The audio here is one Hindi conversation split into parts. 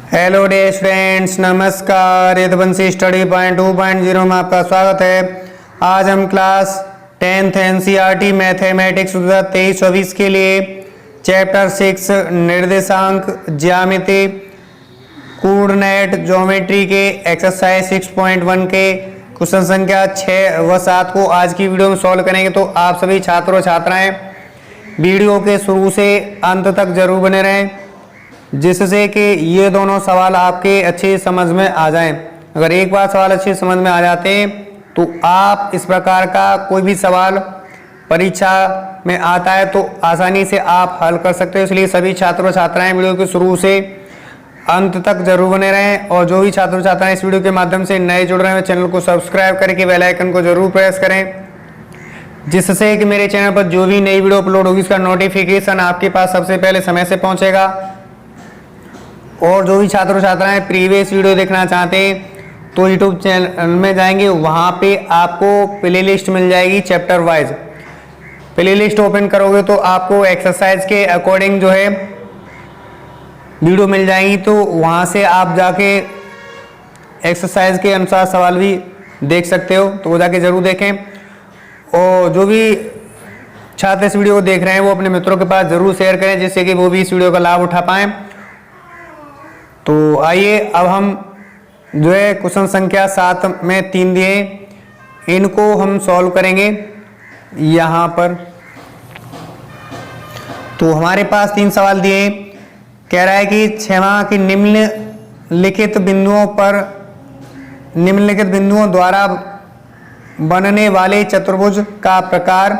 हेलो डे स्टूडेंट्स, नमस्कार। यदुवंशी स्टडी पॉइंट 2.0 में आपका स्वागत है। आज हम क्लास 10th एनसीईआरटी मैथमेटिक्स 2023-24 के लिए चैप्टर 6 निर्देशांक ज्यामिति कोऑर्डिनेट ज्योमेट्री के एक्सरसाइज 6.1 के क्वेश्चन संख्या 6 व 7 को आज की वीडियो में सॉल्व करेंगे। तो आप सभी छात्र और छात्राएं वीडियो के शुरू से अंत तक जरूर बने रहें, जिससे कि ये दोनों सवाल आपके अच्छे समझ में आ जाएं। अगर एक बार सवाल अच्छे समझ में आ जाते हैं तो आप इस प्रकार का कोई भी सवाल परीक्षा में आता है तो आसानी से आप हल कर सकते हो। इसलिए सभी छात्र और छात्राएं वीडियो के शुरू से अंत तक जरूर बने रहें। और जो भी छात्र छात्राएं इस वीडियो के माध्यम से नए जुड़ रहे हैं, चैनल को सब्सक्राइब करके बेल आइकन को जरूर प्रेस करें, जिससे कि मेरे चैनल पर जो भी नई वीडियो अपलोड होगी उसका नोटिफिकेशन आपके पास सबसे पहले समय से पहुंचेगा। और जो भी छात्र छात्राएं प्रीवियस वीडियो देखना चाहते हैं तो यूट्यूब चैनल में जाएंगे, वहां पे आपको प्लेलिस्ट मिल जाएगी चैप्टर वाइज। प्लेलिस्ट ओपन करोगे तो आपको एक्सरसाइज के अकॉर्डिंग जो है वीडियो मिल जाएगी, तो वहां से आप जाके एक्सरसाइज के अनुसार सवाल भी देख सकते हो, तो वो जाके जरूर देखें। और जो भी छात्र इस वीडियो को देख रहे हैं वो अपने मित्रों के पास जरूर शेयर करें, जिससे कि वो भी इस वीडियो का लाभ उठा पाएं। तो आइए अब हम जो है क्वेश्चन संख्या 7 में 3 दिए, इनको हम सॉल्व करेंगे यहाँ पर। तो हमारे पास 3 सवाल दिए। कह रहा है कि छेमा की निम्नलिखित बिंदुओं द्वारा बनने वाले चतुर्भुज का प्रकार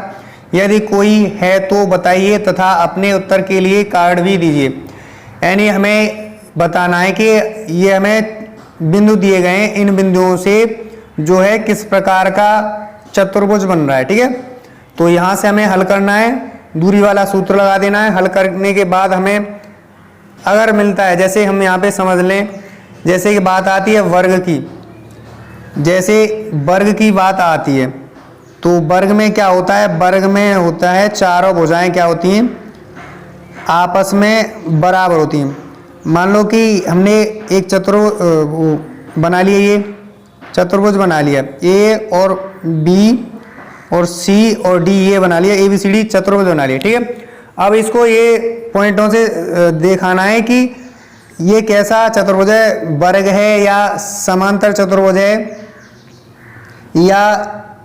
यदि कोई है तो बताइए तथा अपने उत्तर के लिए कारण भी दीजिए। यानी हमें बताना है कि ये हमें बिंदु दिए गए हैं, इन बिंदुओं से जो है किस प्रकार का चतुर्भुज बन रहा है। ठीक है, तो यहां से हमें हल करना है, दूरी वाला सूत्र लगा देना है। हल करने के बाद हमें अगर मिलता है, जैसे हम यहाँ पे समझ लें, जैसे कि बात आती है वर्ग की, जैसे वर्ग की बात आती है तो वर्ग में क्या होता है, वर्ग में होता है चारों भुजाएं क्या होती हैं, आपस में बराबर होती हैं। मान लो कि हमने एक चतुर्भुज बना लिया, ये चतुर्भुज बना लिया, ए और बी और सी और डी ये बना लिया, ABCD चतुर्भुज बना लिया। ठीक है, अब इसको ये पॉइंटों से दिखाना है कि ये कैसा चतुर्भुज है, वर्ग है या समांतर चतुर्भुज है या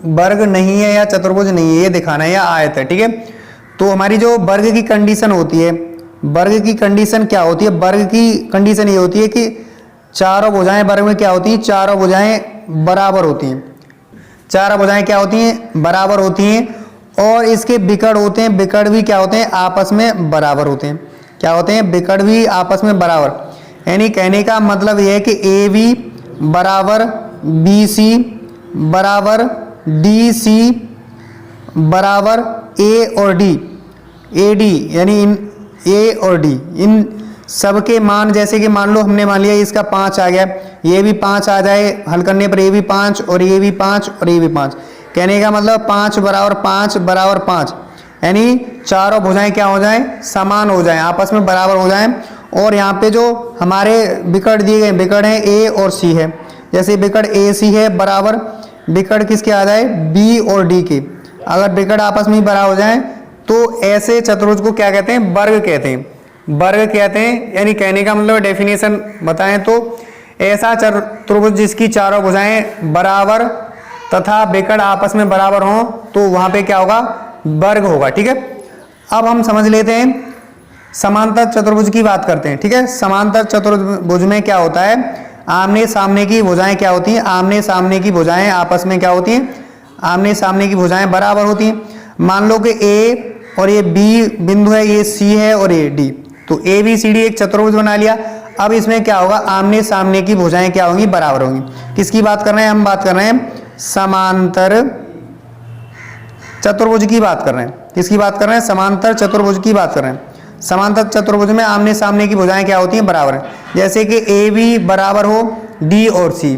वर्ग नहीं है या चतुर्भुज नहीं है, ये दिखाना है, या आयत है। ठीक है, तो हमारी जो वर्ग की कंडीशन होती है, वर्ग की कंडीशन क्या होती है, वर्ग की कंडीशन ये होती है कि चारों भुजाएं वर्ग में क्या होती हैं, चारों भुजाएं बराबर होती हैं। चारों भुजाएं क्या होती हैं, बराबर होती हैं। और इसके विकर्ण होते हैं, विकर्ण भी क्या होते हैं, आपस में बराबर होते हैं। क्या होते हैं, विकर्ण भी आपस में बराबर। यानी कहने का मतलब यह है कि AB बराबर BC बराबर DC बराबर A और D, AD यानी इन A और D, इन सबके मान, जैसे कि मान लो हमने मान लिया इसका 5 आ गया, ये भी 5 आ जाए, हल करने पर ये भी 5 और ये भी 5 और ये भी 5। कहने का मतलब 5 बराबर 5 बराबर 5, यानी चारों भुजाएं क्या हो जाएं, समान हो जाएं, आपस में बराबर हो जाएं। और यहाँ पे जो हमारे विकर्ण दिए गए, विकर्ण है A और C है, जैसे विकर्ण AC है बराबर विकर्ण किसके आ जाए, B और D के। अगर विकर्ण आपस में बराबर हो जाए तो ऐसे चतुर्भुज को क्या कहते हैं, वर्ग कहते हैं, वर्ग कहते हैं। यानी कहने का मतलब डेफिनेशन बताएं तो ऐसा चतुर्भुज जिसकी चारों भुजाएं बराबर तथा विकर्ण आपस में बराबर हों तो वहां पे क्या होगा, वर्ग होगा। ठीक है, अब हम समझ लेते हैं समांतर चतुर्भुज की बात करते हैं। ठीक है, समांतर चतुर्भुज में क्या होता है, आमने सामने की भुजाएं क्या होती हैं, आमने सामने की भुजाएं आपस में क्या होती हैं, आमने सामने की भुजाएं बराबर होती हैं। मान लो कि A और ये B बिंदु है, ये C है और ये D, तो ABCD एक चतुर्भुज बना लिया। अब इसमें क्या होगा, आमने सामने की भुजाएं क्या होंगी, बराबर होंगी। किसकी बात कर रहे हैं, हम बात कर रहे हैं समांतर चतुर्भुज की बात कर रहे हैं। किसकी बात कर रहे हैं, समांतर चतुर्भुज की बात कर रहे हैं। समांतर चतुर्भुज में आमने सामने की भुजाएं क्या होती हैं, बराबर है। जैसे कि AB बराबर हो D और C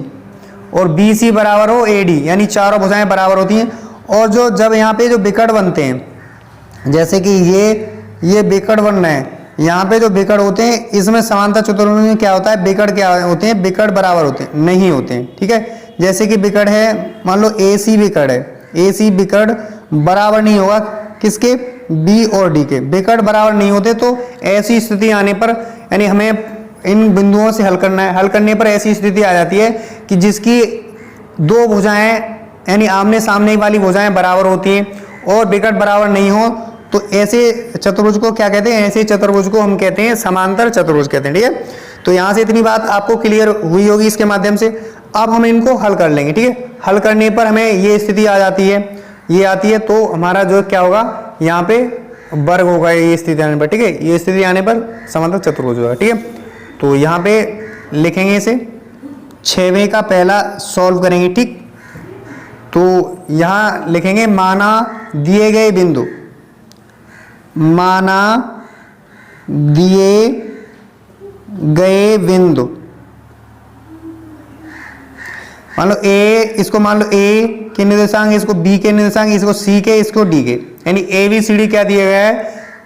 और BC बराबर हो AD, यानी चारों भुजाएं बराबर होती हैं। और जो जब यहाँ पे जो विकर्ण बनते हैं, जैसे कि ये विकर्ण बन रहे हैं, यहाँ पे जो विकर्ण होते हैं इसमें समांतर चतुर्भुज में क्या होता है, विकर्ण क्या होते हैं, विकर्ण बराबर होते हैं, नहीं होते हैं। ठीक है, जैसे कि विकर्ण है, मान लो AC विकर्ण है, AC विकर्ण बराबर नहीं होगा किसके, B और D के। विकर्ण बराबर नहीं होते तो ऐसी स्थिति आने पर, यानी हमें इन बिंदुओं से हल करना है, हल करने पर ऐसी स्थिति आ जाती है कि जिसकी दो भुजाएं यानी आमने सामने वाली भुजाएं बराबर होती हैं और विकर्ण बराबर नहीं हो तो ऐसे चतुर्भुज को क्या कहते हैं, ऐसे चतुर्भुज को हम कहते हैं समांतर चतुर्भुज कहते हैं। ठीक है, तो यहां से इतनी बात आपको क्लियर हुई होगी इसके माध्यम से। अब हम इनको हल कर लेंगे। ठीक है, हल करने पर हमें ये स्थिति आ जाती है, ये आती है, तो हमारा जो क्या होगा, यहाँ पे वर्ग होगा ये स्थिति आने पर। ठीक है, ये स्थिति आने पर समांतर चतुर्भुज होगा। ठीक है, तो यहाँ पे लिखेंगे इसे, 6वें का पहला सॉल्व करेंगे। ठीक, तो यहां लिखेंगे माना दिए गए बिंदु, माना दिए गए बिंदु, मान लो A, इसको मान लो A के निर्देशांक, इसको B के निर्देशांक, इसको C के, इसको D के, यानी ABCD क्या दिया गया है,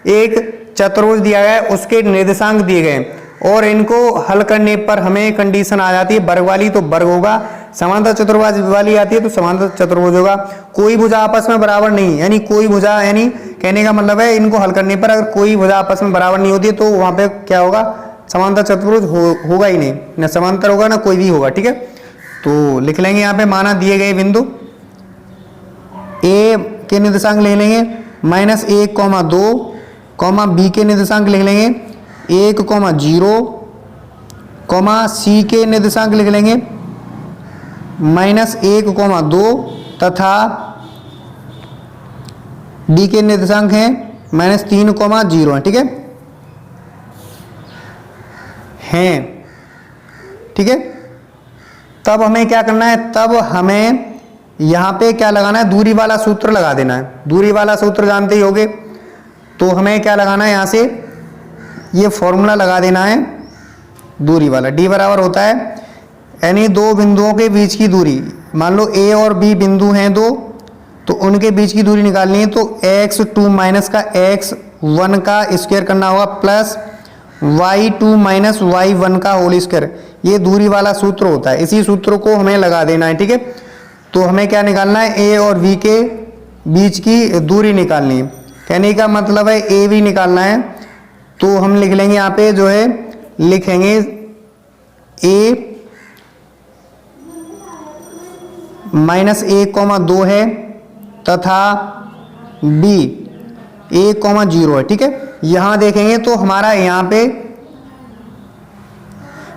एक चतुर्भुज दिया गया है, उसके निर्देशांक दिए गए हैं और इनको हल करने पर हमें कंडीशन आ जाती है वर्ग वाली, तो वर्ग होगा। समांतर चतुर्भुज वाली आती है तो समांतर चतुर्भुज होगा। कोई भुजा आपस में बराबर नहीं, यानी कोई भुजा, यानी कहने का मतलब है इनको हल करने पर अगर कोई भुजा आपस में बराबर नहीं होती है तो वहां पे क्या होगा, समांतर चतुर्भुज होगा ही नहीं, ना समांतर होगा ना कोई भी होगा। ठीक है, तो लिख लेंगे यहाँ पे माना दिए गए बिंदु, A के निर्देशांक ले लेंगे -1,2, B के निर्देशांक लिख लेंगे 1,0, C के निर्देशांक लिख लेंगे -1,2 तथा D के निर्देशांक हैं -3,0 है। ठीक है, ठीक है। तब हमें क्या करना है, तब हमें यहां पे क्या लगाना है, दूरी वाला सूत्र लगा देना है। दूरी वाला सूत्र जानते ही होगे, तो हमें क्या लगाना है, यहां से ये फॉर्मूला लगा देना है दूरी वाला। D बराबर होता है, यानी दो बिंदुओं के बीच की दूरी, मान लो A और B बिंदु हैं दो, तो उनके बीच की दूरी निकालनी है, तो x2 माइनस का x1 का स्क्वायर करना होगा प्लस y2 माइनस y1 का होल स्क्वायर। ये दूरी वाला सूत्र होता है, इसी सूत्र को हमें लगा देना है। ठीक है, तो हमें क्या निकालना है, A और B के बीच की दूरी निकालनी है। कहने का मतलब है AB निकालना है, तो हम लिख लेंगे यहाँ पे जो है, लिखेंगे A -1,2 है तथा B 1,0 है। ठीक है, यहां देखेंगे तो हमारा यहाँ पे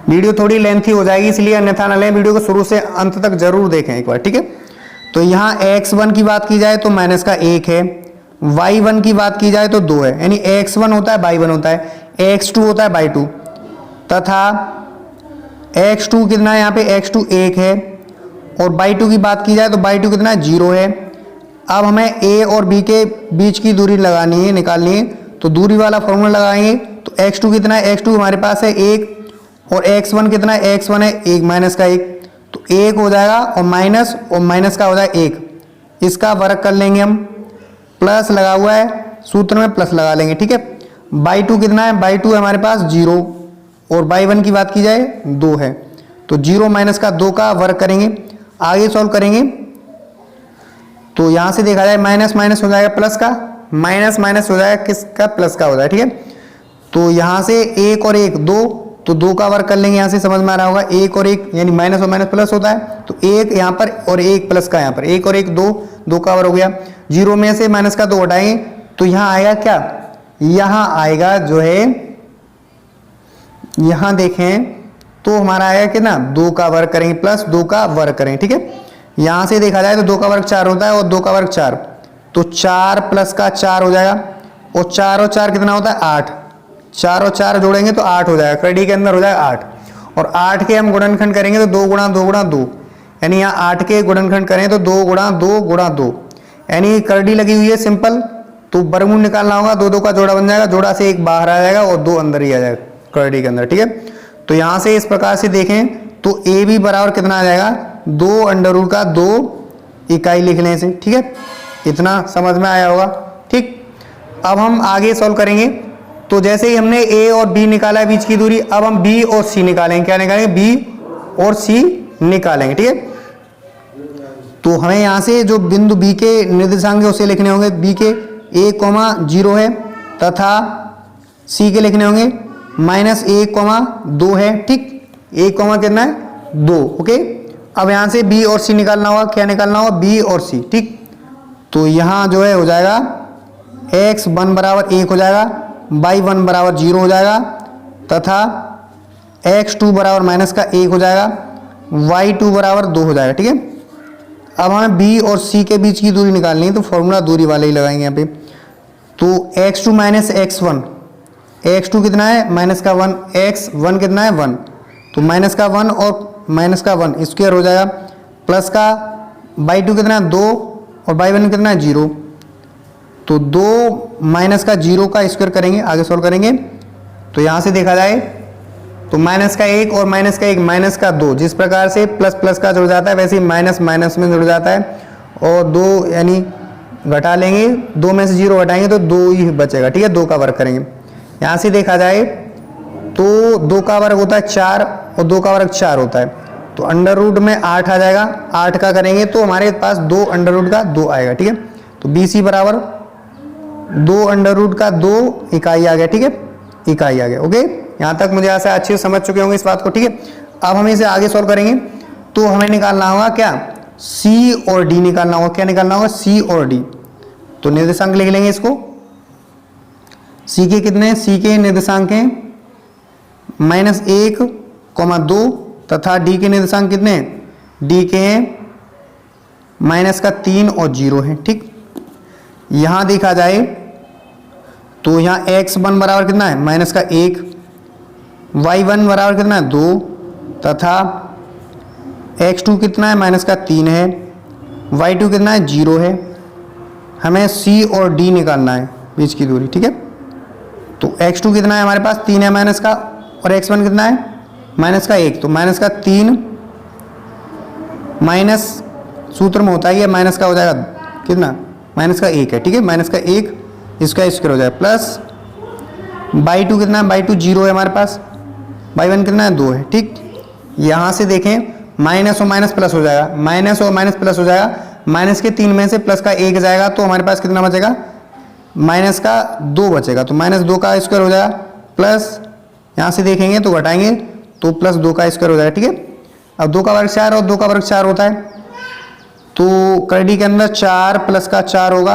वीडियो थोड़ी लेंथी हो जाएगी, इसलिए अन्यथा न लें, वीडियो को शुरू से अंत तक जरूर देखें एक बार। ठीक है, तो यहाँ x1 की बात की जाए तो -1 है, y1 की बात की जाए तो 2 है, यानी x1 होता है y1 होता है, x2 होता है y2 तथा x2 कितना है, यहाँ पे x2 1 है और y2 की बात की जाए तो y2 कितना है, 0 है। अब हमें A और B के बीच की दूरी लगानी है, निकालनी है, तो दूरी वाला फॉर्मूला लगाएंगे, तो x2 कितना है, x2 हमारे पास है 1 और x1 कितना है, x1 है 1 माइनस का 1, तो 1 हो जाएगा और माइनस का हो जाएगा 1, इसका वर्ग कर लेंगे हम, प्लस लगा हुआ है सूत्र में प्लस लगा लेंगे। ठीक है, y2 कितना है, y2 हमारे पास 0 और y1 की बात की जाए 2 है, तो 0 माइनस का 2 का वर्ग करेंगे। आगे सॉल्व करेंगे तो यहां से देखा जाए माइनस माइनस हो जाएगा प्लस का, माइनस हो जाएगा किसका, प्लस का हो जाएगा। ठीक है, तो यहां से 1 और 1 2, तो 2 का वर्ग कर लेंगे, यहां से समझ में आ रहा होगा 1 और 1 यानी माइनस और माइनस प्लस होता है, तो 1 यहां पर और 1 प्लस का यहाँ पर, 1 और 1 2 का वर्ग हो गया। 0 में से माइनस का 2 हटाएंगे तो यहां आएगा क्या, यहां आएगा जो है, यहां देखें तो हमारा आएगा कि ना 2 का वर्ग करेंगे प्लस 2 का वर्ग करेंगे। ठीक है, यहां से देखा जाए तो 2 का वर्ग 4 होता है और 2 का वर्ग 4, तो 4 प्लस का 4 हो जाएगा और 4 कितना होता है 8, 4 और 4 जोड़ेंगे तो 8 हो जाएगा, कड़ी के अंदर हो जाएगा 8 और 8 के हम गुणनखंड करेंगे तो 2 गुणा 2 गुणा 2, यानी यहाँ 8 के गुणनखंड करें तो 2 गुणा 2 गुणा 2, यानी करड़ी लगी हुई है सिंपल, तो वर्गमूल निकालना होगा, 2 का जोड़ा बन जाएगा, जोड़ा से 1 बाहर आ जाएगा और 2 अंदर ही आ जाएगा करड़ी के अंदर। ठीक है, तो यहां से इस प्रकार से देखें तो ए बी बराबर कितना आ जाएगा, 2 अंडर रूट का 2 इकाई लिख लें इसे। ठीक है, इतना समझ में आया होगा। ठीक, अब हम आगे सॉल्व करेंगे तो जैसे ही हमने ए और बी निकाला है बीच की दूरी, अब हम बी और सी निकालेंगे। क्या निकालेंगे? बी और सी निकालेंगे। ठीक है, तो हमें यहां से जो बिंदु बी के निर्देशांक है उसे लिखने होंगे। बी के (a,0) है तथा सी के लिखने होंगे (-1,2) है। ठीक, 1, कितना है? 2। ओके, अब यहां से बी और सी निकालना होगा। क्या निकालना होगा? बी और सी। ठीक, तो यहां जो है हो जाएगा x1 बराबर 1 हो जाएगा, y1 बराबर 0 हो जाएगा तथा x2 बराबर -1 हो जाएगा, y2 बराबर 2 हो जाएगा। ठीक है, अब हमें b और c के बीच की दूरी निकालनी है, तो फॉर्मूला दूरी वाले ही लगाएंगे यहाँ पे। तो x2 - x1, x2 कितना है? -1, x1 कितना है? 1, तो -1 और -1 स्क्वायर हो जाएगा, प्लस का y2 कितना है? 2 और y1 कितना है? 0, तो 2 माइनस का 0 का स्क्वायर करेंगे, आगे सॉल्व करेंगे। तो यहाँ से देखा जाए तो -1 और -1 -2, जिस प्रकार से प्लस प्लस का जुड़ जाता है वैसे ही माइनस माइनस में जुड़ जाता है, और 2 यानी घटा लेंगे, 2 में से 0 घटाएंगे तो 2 ही बचेगा। ठीक है, 2 का वर्ग करेंगे। यहाँ से देखा जाए तो 2 का वर्ग होता है 4 और 2 का वर्ग 4 होता है, तो अंडर रूट में 8 आ जाएगा। 8 का करेंगे तो हमारे पास 2 अंडर रूट का 2 आएगा। ठीक है, तो BC बराबर 2 अंडर रूट का 2 इकाई आ गया। ठीक है, इकाई आ गया। ओके, यहाँ तक मुझे ऐसा अच्छे से समझ चुके होंगे इस बात को। ठीक है, अब हम इसे आगे सॉल्व करेंगे तो हमें निकालना होगा क्या? C और D निकालना होगा। क्या निकालना होगा? C और D। तो निर्देशांक लिख लेंगे इसको। C के कितने हैं? C के निर्देशांक हैं -1,2 तथा D के निर्देशांक कितने हैं? D के हैं -3 और 0 है। ठीक, यहां देखा जाए तो यहाँ x1 बराबर कितना है? -1, y1 बराबर कितना है? 2 तथा x2 कितना है? -3 है, y2 कितना है? 0 है। हमें C और D निकालना है, बीच की दूरी। ठीक है, तो x2 कितना है हमारे पास? 3 है माइनस का, और x1 कितना है? -1, तो -3 माइनस सूत्र में होता है ये माइनस का हो जाएगा कितना? -1 है। ठीक है, -1 इसका स्क्वायर हो जाएगा, प्लस y2 कितना है? y2 0 है हमारे पास, y1 कितना है? 2 है। ठीक, यहाँ से देखें माइनस और माइनस प्लस हो जाएगा, माइनस और माइनस प्लस हो जाएगा, माइनस के 3 में से प्लस का 1 जाएगा, तो हमारे पास कितना बचेगा? माइनस का 2 बचेगा, तो -2 का स्क्वायर हो जाएगा, प्लस यहाँ से देखेंगे तो घटाएंगे तो +2 का स्क्वायर हो जाएगा। ठीक है, अब 2 का वर्ग 4 और 2 का वर्ग 4 होता है, तो करडी के अंदर 4 प्लस का 4 होगा,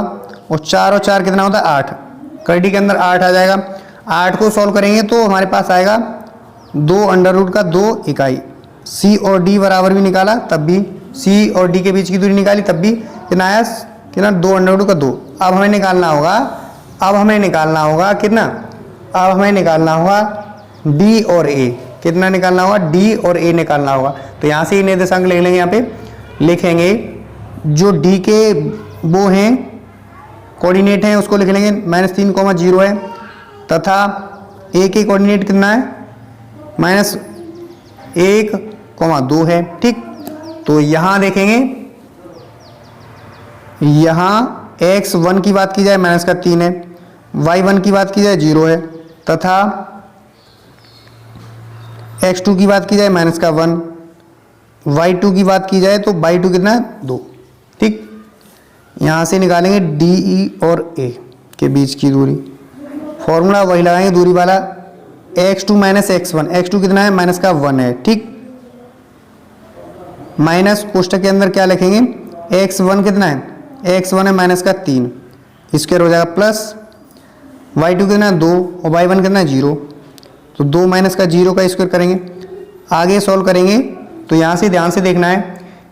और 4 और 4 कितना होता है? 8। करडी के अंदर 8 आ जाएगा। 8 को सॉल्व करेंगे तो हमारे पास आएगा 2 अंडर रूट का 2 इकाई। C और D बराबर भी निकाला तब भी, C और D के बीच की दूरी निकाली तब भी कितना आया? कितना? 2 अंडर रूट का 2। अब हमें निकालना होगा, कितना? अब हमें निकालना होगा D और A। कितना निकालना होगा? D और A निकालना होगा। तो यहाँ से ही निर्देशांक लिख लेंगे। यहाँ पे लिखेंगे जो D के वो हैं कोऑर्डिनेट हैं उसको लिख लेंगे, -3, 0 है, तथा A के कोऑर्डिनेट कितना है? -1, 2 है। ठीक, तो यहाँ देखेंगे, यहाँ x1 की बात की जाए -3 है, y1 की बात की जाए 0 है, तथा x2 की बात की जाए -1, y2 की बात की जाए तो y2 कितना है? 2। ठीक, यहाँ से निकालेंगे DE और A के बीच की दूरी, फॉर्मूला वही लगाएंगे दूरी वाला, x2 - x1, x2 कितना है? -1 है। ठीक, माइनस कोष्टक के अंदर क्या लिखेंगे? x1 कितना है? x1 है -3 स्क्वायर हो जाएगा, प्लस y2 कितना है? 2 और y1 कितना है? 0, तो 2 माइनस का 0 का स्क्वायर करेंगे। आगे सॉल्व करेंगे तो यहाँ से ध्यान से देखना है,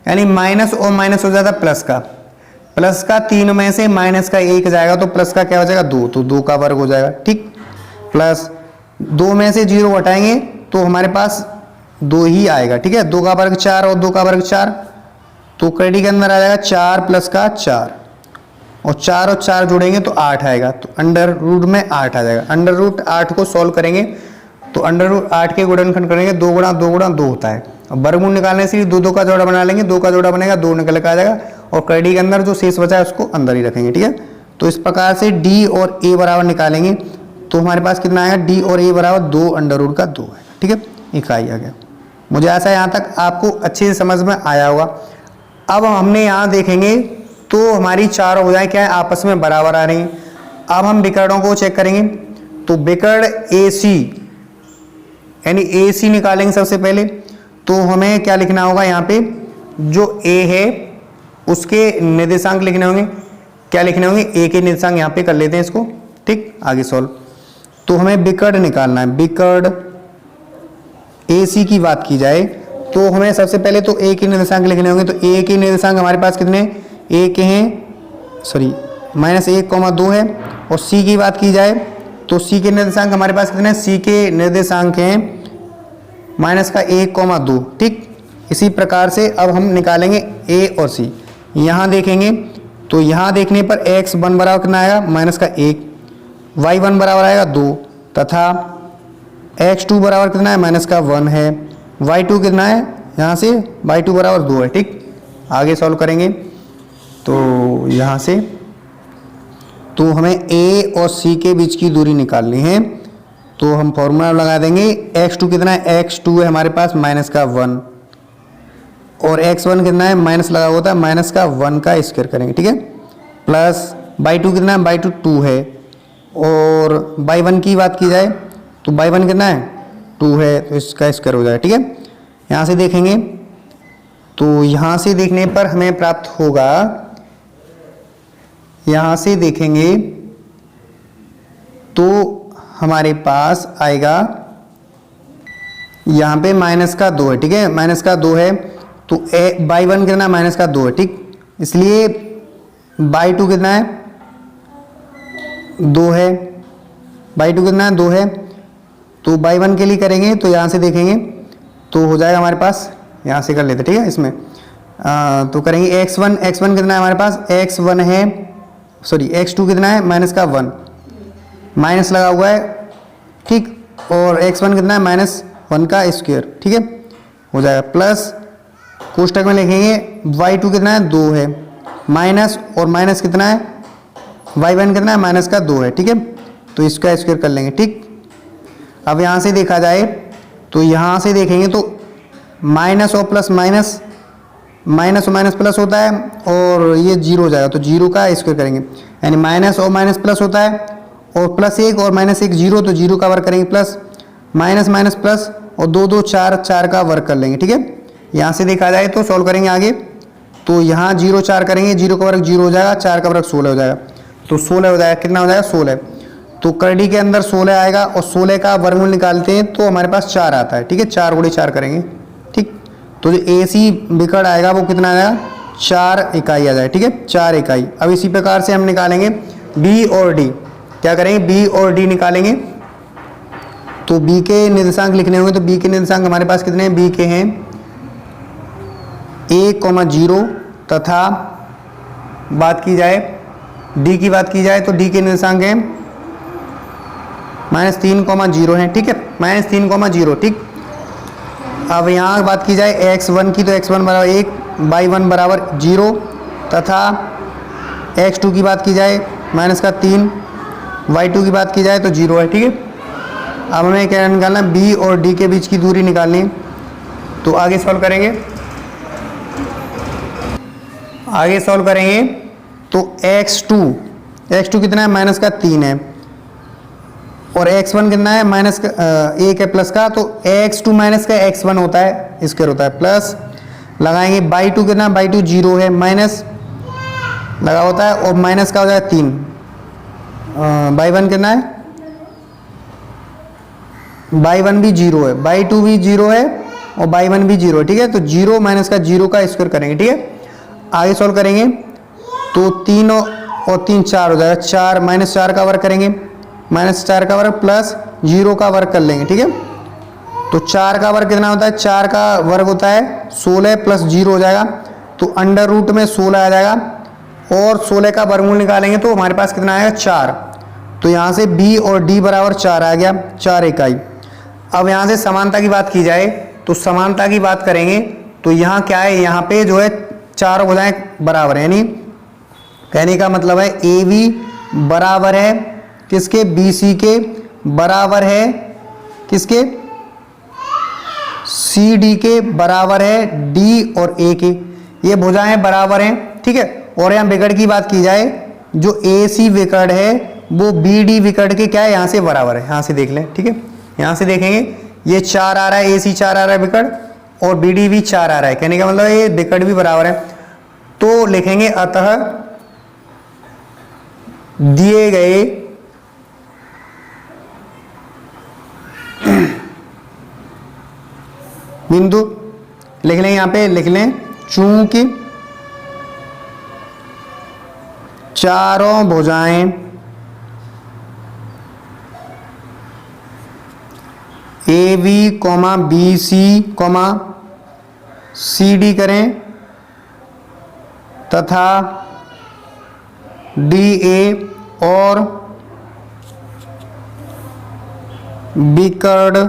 यानी माइनस और माइनस हो जाता है प्लस का 3 में से माइनस का 1 जाएगा तो प्लस का क्या हो जाएगा? 2, तो 2 का वर्ग हो जाएगा। ठीक, प्लस 2 में से 0 हटाएंगे तो हमारे पास 2 ही आएगा। ठीक है, 2 का वर्ग 4 और 2 का वर्ग 4, तो करडी के अंदर आ जाएगा 4 प्लस का 4, और 4 और 4 जोड़ेंगे तो 8 आएगा, तो अंडर रूट में 8 आ जाएगा। अंडर रूट 8 को सॉल्व करेंगे तो अंडर रूट 8 के गुणनखंड करेंगे, 2 गुणा 2 गुणा 2 होता है। अब वर्गमूल निकालने से 2 का जोड़ा बना लेंगे, 2 का जोड़ा बनेगा 2 निकल के आ जाएगा, और करडी के अंदर जो शेष बचा है उसको अंदर ही रखेंगे। ठीक है, तो इस प्रकार से D और A बराबर निकालेंगे तो हमारे पास कितना आएगा, डी और ए बराबर 2 अंडर रूट का 2 है। ठीक है, इकाई आ गया। मुझे ऐसा यहाँ तक आपको अच्छे से समझ में आया होगा। अब हमने यहाँ देखेंगे तो हमारी चारों भुजाएं क्या है, आपस में बराबर आ रही हैं। अब हम विकर्णों को चेक करेंगे, तो विकर्ण AC यानी AC निकालेंगे सबसे पहले। तो हमें क्या लिखना होगा, यहाँ पे जो A है उसके निर्देशांक लिखने होंगे। क्या लिखने होंगे, A के निर्देशांक यहाँ पे कर लेते हैं इसको। ठीक, आगे सॉल्व। तो हमें विकर्ण निकालना है। विकर्ण AC की बात की जाए तो हमें सबसे पहले तो A के निर्देशांक लिखने होंगे। तो A के निर्देशांक हमारे पास कितने, A के हैं -1,2 है। और C की बात की जाए तो C के निर्देशांक हमारे पास कितने, C के निर्देशांक हैं -1,2। ठीक, इसी प्रकार से अब हम निकालेंगे A और C। यहाँ देखेंगे तो यहाँ देखने पर x1 बराबर कितना आएगा, -1, y1 बराबर आएगा 2 तथा x2 बराबर कितना है, -1 है। y2 कितना है, यहाँ से y2 बराबर 2 है। ठीक, आगे सॉल्व करेंगे तो यहाँ से तो हमें A और C के बीच की दूरी निकालनी है। तो हम फॉर्मूला लगा देंगे, x2 कितना है, x2 है हमारे पास -1 और x1 कितना है, माइनस लगा होता है -1 का स्क्वायर करेंगे। ठीक है, प्लस y2 कितना है, y2 2 है। और y1 की बात की जाए तो y1 कितना है, 2 है, तो इसका स्क्वायर हो जाएगा। ठीक है, यहाँ से देखेंगे तो यहाँ से देखने पर हमें प्राप्त होगा, यहाँ से देखेंगे तो हमारे पास आएगा यहाँ पे -2 है। ठीक है, -2 है तो y1 कितना -2 है। ठीक, इसलिए y2 कितना है, 2 है। y2 कितना है, 2 है। तो y1 के लिए करेंगे तो यहाँ से देखेंगे तो हो जाएगा हमारे पास, यहाँ से कर लेते। ठीक है, इसमें तो करेंगे x1 कितना है हमारे पास, x1 है x2 कितना है, -1 माइनस लगा हुआ है। ठीक, और x1 कितना है, -1 का स्क्वायर। ठीक है, हो जाएगा प्लस कोष्टक में लिखेंगे y2 कितना है, 2 है, माइनस और माइनस कितना है, y1 कितना है, -2 है। ठीक है, तो इसका स्क्वायर कर लेंगे। ठीक, अब यहाँ से देखा जाए तो यहाँ से देखेंगे तो माइनस और प्लस माइनस, माइनस और माइनस प्लस होता है और ये 0 हो जाएगा, तो 0 का स्क्वायर करेंगे। यानी माइनस और माइनस प्लस होता है और +1 और -1 0, तो 0 का वर्ग करेंगे प्लस माइनस माइनस प्लस और 2 2 4 4 का वर्ग कर लेंगे। ठीक है, यहाँ से देखा जाए तो सॉल्व करेंगे आगे तो यहाँ 0 4 करेंगे, 0 का वर्ग 0 हो जाएगा, 4 का वर्ग 16 हो जाएगा, तो 16 हो जाएगा। कितना हो जाएगा, 16। तो करड़ी के अंदर 16 आएगा और 16 का वर्गमूल निकालते हैं तो हमारे पास 4 आता है। ठीक है, 4 गुणे 4 करेंगे। ठीक, तो जो AC विकर्ण आएगा वो कितना आएगा, 4 इकाई आ जाए। ठीक है, 4 इकाई। अब इसी प्रकार से हम निकालेंगे B और D। क्या करेंगे, B और D निकालेंगे। तो B के निर्देशांक लिखने होंगे। तो B के निर्देशांक हमारे पास कितने हैं, B के हैं 1,0 तथा बात की जाए D की बात की जाए तो D के निर्देशांक हैं -3,0 है। ठीक है, -3,0। ठीक, अब यहाँ बात की जाए x1 की तो x1 बराबर 1, y1 बराबर 0 तथा x2 की बात की जाए -3, y2 की बात की जाए तो 0 है। ठीक है, अब हमें क्या निकालना है, B और D के बीच की दूरी निकालनी है। तो आगे सॉल्व करेंगे, तो x2 कितना है, -3 है और x1 कितना है, -1 है प्लस का, तो x2 माइनस का x1 होता है, स्क्वायर होता है, प्लस लगाएंगे y2 कितना, y2 0 है, माइनस लगा होता है और माइनस का हो जाएगा 3, y1 कितना है, y1 भी 0 है, y2 भी 0 है और y1 भी 0 है। ठीक है, तो 0 माइनस का 0 का स्क्वायर करेंगे। ठीक है, आगे सॉल्व करेंगे तो 3 और 3 4 हो जाएगा, 4 -4 का वर्ग करेंगे, -4 का वर्ग प्लस 0 का वर्ग कर लेंगे। ठीक है, तो 4 का वर्ग कितना होता है, 4 का वर्ग होता है 16 प्लस 0 हो जाएगा, तो अंडर रूट में 16 आ जाएगा और 16 का वर्गमूल निकालेंगे तो हमारे पास कितना आएगा, 4। तो यहाँ से B और D बराबर 4 आ गया, 4 इकाई। अब यहाँ से समानता की बात की जाए तो समानता की बात करेंगे तो यहाँ क्या है, यहाँ पे जो है चारों भुजाएं बराबर है, यानी कहने का मतलब है AB बराबर है किसके, BC के, बराबर है किसके, सी डी के बराबर है डी और ए के, ये भुजाएं बराबर हैं, ठीक है। और यहाँ विकर्ण की बात की जाए, जो ए सी विकर्ण है वो बी डी विकर्ण के क्या है, यहाँ से बराबर है, यहाँ से देख लें, ठीक है। यहाँ से देखेंगे ये 4 आ रहा है, ए सी 4 आ रहा है विकर्ण, और बी डी भी 4 आ रहा है, कहने का मतलब ये विकर्ण भी बराबर है। तो लिखेंगे अतः दिए गए बिंदु, लिख लें यहाँ पे, लिख लें चूंकि चारों भुजाएं A B comma B C comma C D करें तथा डी ए और विकर्ण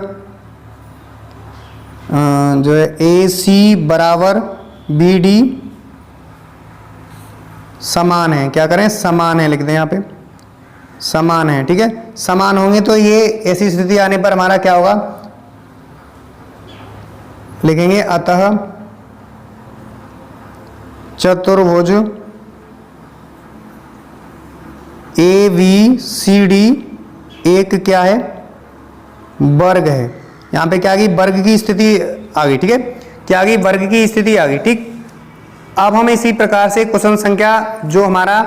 जो है ए सी बराबर बी डी समान है, क्या करें, समान है, लिख दें यहाँ पे समान है, ठीक है। समान होंगे तो ये ऐसी स्थिति आने पर हमारा क्या होगा, लिखेंगे अतः चतुर्भुज ए बी सी डी एक क्या है, वर्ग है। यहाँ पे क्या आ गई, वर्ग की स्थिति आ गई, ठीक है, क्या आ गई, वर्ग की स्थिति आ गई, ठीक। अब हम इसी प्रकार से क्वेश्चन संख्या जो हमारा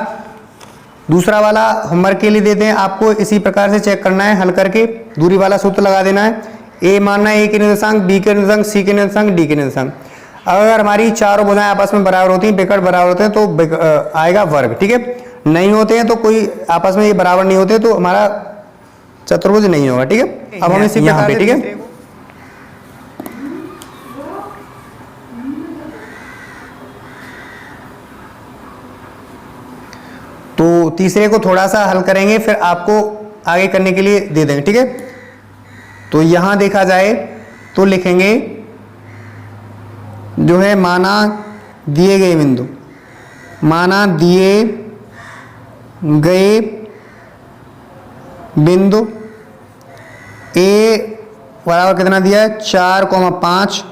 दूसरा वाला होमवर्क के लिए देते हैं, आपको इसी प्रकार से चेक करना है, हल करके दूरी वाला सूत्र लगा देना है। ए मानना है ए के निर्देशांक, बी के निर्देशांक, सी के निर्देशांक, डी के निर्देशांक। अगर हमारी चारों भुजाएं आपस में बराबर होती हैं, विकर्ण बराबर होते हैं तो आएगा वर्ग, ठीक है। नहीं होते हैं तो कोई आपस में ये बराबर नहीं होते तो हमारा चतुर्भुज नहीं होगा, ठीक है। अब हम इसी प्रकार से, ठीक है, तो तीसरे को थोड़ा सा हल करेंगे, फिर आपको आगे करने के लिए दे देंगे, ठीक है। तो यहां देखा जाए तो लिखेंगे जो है माना दिए गए बिंदु, माना दिए गए बिंदु ए बराबर कितना दिया है 4,5,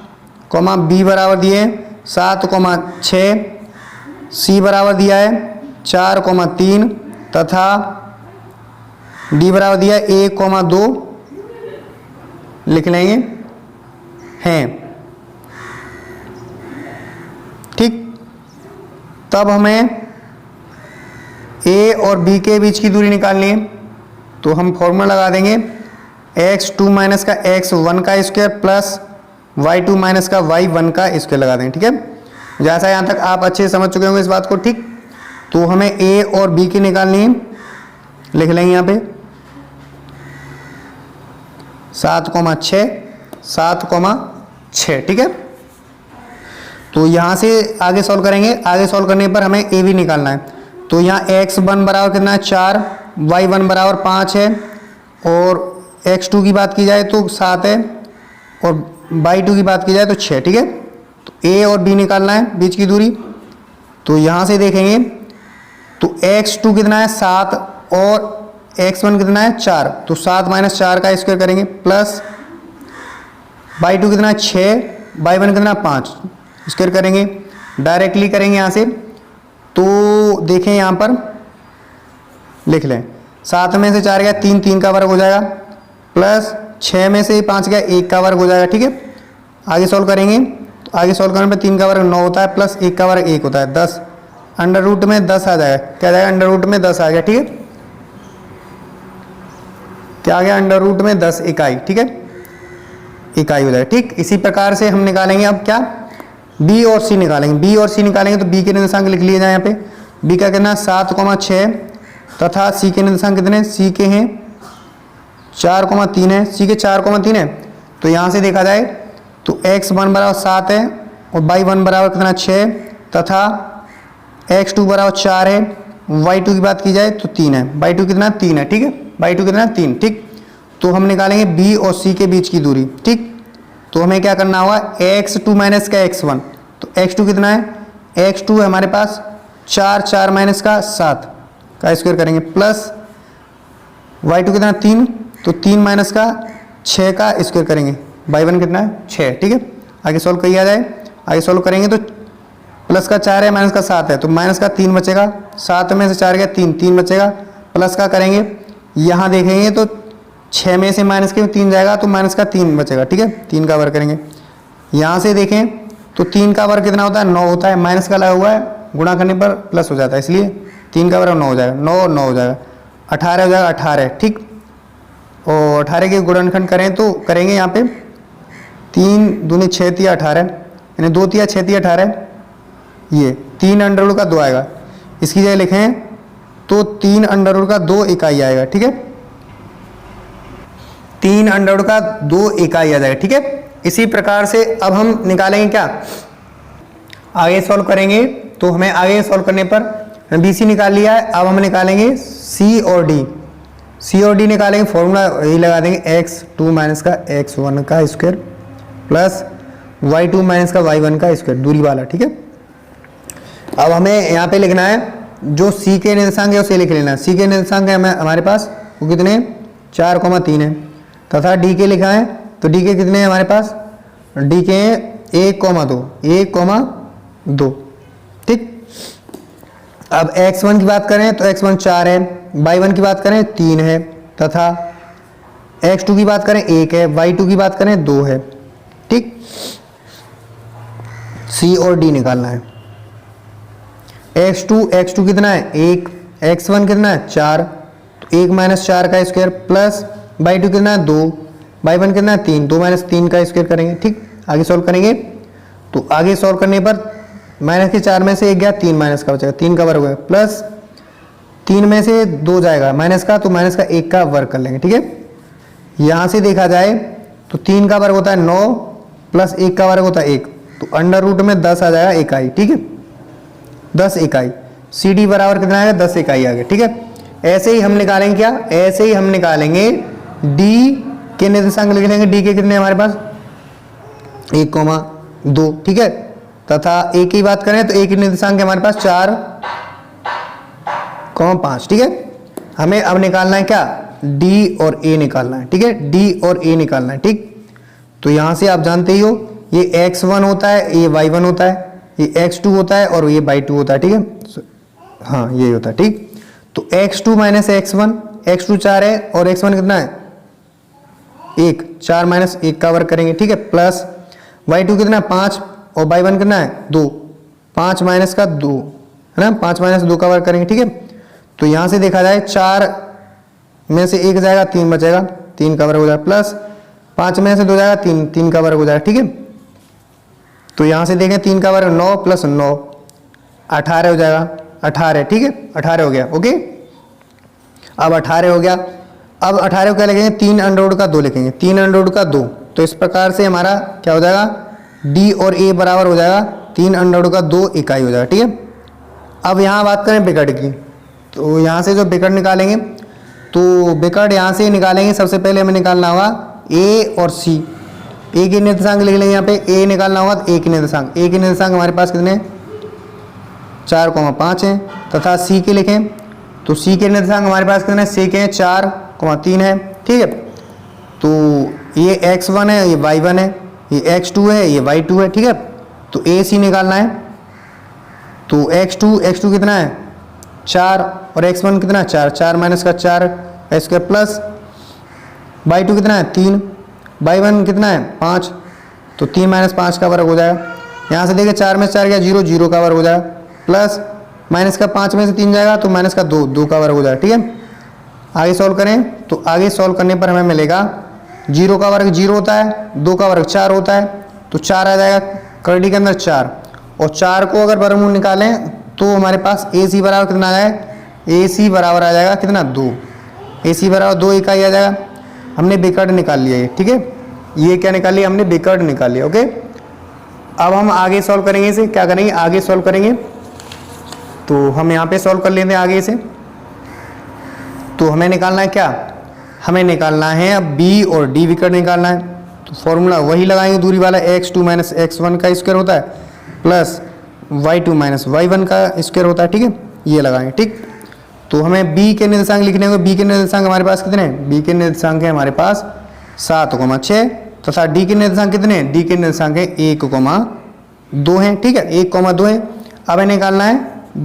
बी बराबर दिए 7,6, सी बराबर दिया है 4,3 तथा डी बराबर दिया 1,2 लिख लेंगे हैं, ठीक। तब हमें ए और बी के बीच की दूरी निकालनी है, तो हम फॉर्मूला लगा देंगे x2 माइनस का x1 का स्क्वायर प्लस y2 माइनस का y1 का स्क्वायर लगा देंगे, ठीक है। जैसा यहाँ तक आप अच्छे से समझ चुके होंगे इस बात को, ठीक। तो हमें a और b की निकालनी है, लिख लेंगे यहाँ पे 7,6, 7,6, ठीक है। तो यहाँ से आगे सॉल्व करेंगे, आगे सॉल्व करने पर हमें a भी निकालना है। तो यहाँ x1 बराबर कितना है 4, y1 बराबर 5 है, और x2 की बात की जाए तो 7 है, और y2 की बात की जाए तो 6, ठीक है। तो a और b निकालना है बीच की दूरी, तो यहाँ से देखेंगे तो x2 कितना है 7 और x1 कितना है 4, तो 7 माइनस 4 का स्क्वायर करेंगे प्लस y2 कितना है 6, y1 कितना 5 स्क्वायर करेंगे, डायरेक्टली करेंगे यहाँ से। तो देखें यहाँ पर लिख लें 7 में से 4 गया 3, 3 का वर्ग हो जाएगा, प्लस 6 में से 5 गया 1 का वर्ग हो जाएगा, ठीक है। आगे सॉल्व करेंगे तो आगे सॉल्व करने पे 3 का वर्ग 9 होता है, प्लस 1 का वर्ग 1 होता है 10, अंडर रूट में 10 आ जाएगा, क्या जाएगा अंडर रूट में 10 आ गया, ठीक है। क्या आ गया अंडर रूट में 10 इकाई, ठीक है, इकाई हो जाएगा, ठीक। इसी प्रकार से हम निकालेंगे अब क्या, बी और सी निकालेंगे। बी और सी निकालेंगे तो बी के निर्देशांक लिख लिए जाए यहाँ पे, बी का कितना 7,6 तथा सी के निर्देशांक कितने, सी के हैं 4,3 है, सी के 4,3 है। तो यहाँ से देखा जाए तो x1 बराबर 7 है और y1 बराबर कितना 6 तथा x2 बराबर 4 है, y2 की बात की जाए तो 3 है, y2 कितना 3 है, ठीक है, y2 कितना 3, ठीक। तो हम निकालेंगे b और c के बीच की दूरी, ठीक। तो हमें क्या करना होगा x2 माइनस का x1, तो x2 कितना है, x2 है हमारे पास 4, 4 माइनस का 7 का स्क्वायर करेंगे, प्लस y2 कितना 3, तो 3 माइनस का 6 का स्क्वायर करेंगे, y1 कितना है 6, ठीक है। आगे सॉल्व किया जाए, आगे सॉल्व करेंगे तो प्लस का 4 है माइनस का 7 है, तो माइनस का 3 बचेगा, 7 में से 4 गया 3 बचेगा, प्लस का करेंगे, यहाँ देखेंगे तो 6 में से माइनस के 3 जाएगा तो माइनस का 3 बचेगा, ठीक है। 3 का वर्ग करेंगे, यहाँ से देखें तो 3 का वर्ग कितना होता है 9 होता है, माइनस का लगा हुआ है, गुणा करने पर प्लस हो जाता है, इसलिए 3 का वर्ग 9 हो जाएगा, 9 और 9 हो जाएगा 18 हो जाएगा, 18 ठीक। और 18 के गुणनखंड करें तो करेंगे यहाँ पे 3 दूनी 6 तिया 18, यानी 2 तिया 6 तिया 18, ये 3 अंडर रूट का 2 आएगा, इसकी जगह लिखें तो 3 अंडर रूट का 2 इकाई आएगा, ठीक है। 3 अंडर रूट का 2 इकाई आ जाएगा, ठीक है। इसी प्रकार से अब हम निकालेंगे क्या, आगे सॉल्व करेंगे तो हमें आगे सॉल्व करने पर BC निकाल लिया है, अब हम निकालेंगे C और D निकालेंगे, फॉर्मूला यही लगा देंगे x2 माइनस का x1 का स्क्वायर प्लस y2 माइनस का y1 का स्क्वायर, दूरी वाला, ठीक है। अब हमें यहाँ पे लिखना है जो C के निर्देशांक है उसे लिख लेना है। C के निर्देशांक है हमारे पास वो कितने 4,3 है, तथा D के लिखा है तो D के कितने हैं हमारे पास, D के 1,2 ठीक। अब x1 की बात करें तो x1 4 है, y1 की बात करें 3 है, तथा x2 की बात करें 1 है, y2 की बात करें 2 है, ठीक। C और D निकालना है। x2 कितना है 1, x1 कितना है 4, तो 1 माइनस 4 का स्क्वायर प्लस y2 कितना है 2, y1 कितना है 3, 2 माइनस 3 का स्क्वायर करेंगे, ठीक। आगे सॉल्व करेंगे तो आगे सॉल्व करने पर माइनस के 4 में से 1 गया, 3 माइनस का बचेगा, 3 का वर्ग होगा, प्लस 3 में से 2 जाएगा माइनस का, तो माइनस का 1 का वर्ग कर लेंगे, ठीक है। यहाँ से देखा जाए तो 3 का वर्ग होता है 9 प्लस 1 का वर्ग होता है 1, तो अंडर रूट में 10 आ जाएगा इकाई, ठीक है, 10 इकाई। CD बराबर कितना आएगा 10 इकाई आ गया, ठीक है। ऐसे ही हम निकालेंगे क्या, ऐसे ही हम निकालेंगे D के निर्देशांक लिख लेंगे, D के कितने हमारे पास 1,2, ठीक है, तथा A की बात करें तो A के निर्देशांक हमारे पास 4,5, ठीक है। हमें अब निकालना है क्या D और A निकालना है, ठीक है, D और A निकालना है, ठीक। तो यहां से आप जानते ही हो ये x1 होता है, ये y1 होता है, ये x2 होता है और ये y2 होता है, ठीक है, हाँ ये होता है, ठीक। तो x2 माइनस x1, x2 4 है और x1 कितना है 1, 4 माइनस 1 का वर्ग करेंगे, ठीक है, प्लस y2 कितना है 5 और y1 कितना है 2, 5 माइनस का 2 है ना, 5 माइनस 2 का वर्ग करेंगे, ठीक है। तो यहां से देखा जाए 4 में से 1 जाएगा 3 बचेगा, 3 का वर्ग हो जाएगा, प्लस 5 में से 2 जाएगा 3 का वर्ग हो जाएगा, ठीक है। तो यहां से देखें 3 का वर्ग 9 प्लस 9 18 हो जाएगा, 18, ठीक है, 18 हो गया, ओके। अब 18 हो गया, अब 18 को क्या लिखेंगे 3 अंडर रूट का 2 लिखेंगे, 3 अंडर रूट का 2, तो इस प्रकार से हमारा क्या हो जाएगा D और A बराबर हो जाएगा 3 अंडर रूट का 2 इकाई हो जाएगा, ठीक है। अब यहाँ बात करें विकर्ण की, तो यहाँ से जो विकर्ण निकालेंगे तो विकर्ण यहाँ से निकालेंगे, सबसे पहले हमें निकालना होगा A और C। A के निर्देशांक लिख लेंगे, यहाँ पे A निकालना होगा, A के निर्देशांक हमारे पास कितने 4,5 है, तथा C के लिखें तो C के निर्देशांक हमारे पास कितने C के 4,3 है, ठीक है। तो ये x1 है, ये y1 है, ये x2 है, ये y2 है, ठीक है। तो AC निकालना है, तो x2 कितना है 4 और x1 कितना है 4 माइनस का 4 स्क्वायर प्लस y2 कितना है 3, y1 कितना है 5, तो 3 माइनस 5 का वर्ग हो जाएगा। यहाँ से देखिए 4 में से 4 गया 0, 0 का वर्ग हो जाएगा, प्लस माइनस का 5 में से 3 जाएगा तो माइनस का 2 का वर्ग हो जाएगा, ठीक है। आगे सॉल्व करें तो आगे सॉल्व करने पर हमें मिलेगा 0 का वर्ग 0 होता है, 2 का वर्ग 4 होता है, तो 4 आ जाएगा करड़ी के अंदर 4, और 4 को अगर वर्गमूल निकालें तो हमारे पास AC बराबर कितना आ जाएगा, AC बराबर आ जाएगा कितना 2, AC बराबर 2 इकाई आ जाएगा। हमने विकर्ण निकाल लिया, ठीक है, ये क्या निकाल लिया हमने विकर्ण निकाल लिया, ओके। अब हम आगे सॉल्व करेंगे, इसे क्या करेंगे आगे सॉल्व करेंगे, तो हम यहाँ पे सॉल्व कर लेते हैं आगे से। तो हमें निकालना है क्या, हमें निकालना है अब B और D विकर्ण निकालना है, तो फॉर्मूला वही लगाएंगे, दूरी वाला x2 माइनस x1 का स्क्वायर होता है प्लस y2 माइनस y1 का स्क्वायर होता है, ठीक है, ये लगाएंगे, ठीक। तो हमें b के निर्देशांक लिखने होंगे। b के निर्देशांक हमारे पास कितने हैं? b के निर्देशांक है हमारे पास 7,6 तथा d के निर्देशांक कितने हैं? d के निर्देशांक है 1,2 हैं। ठीक है, 1,2 है। अब निकालना है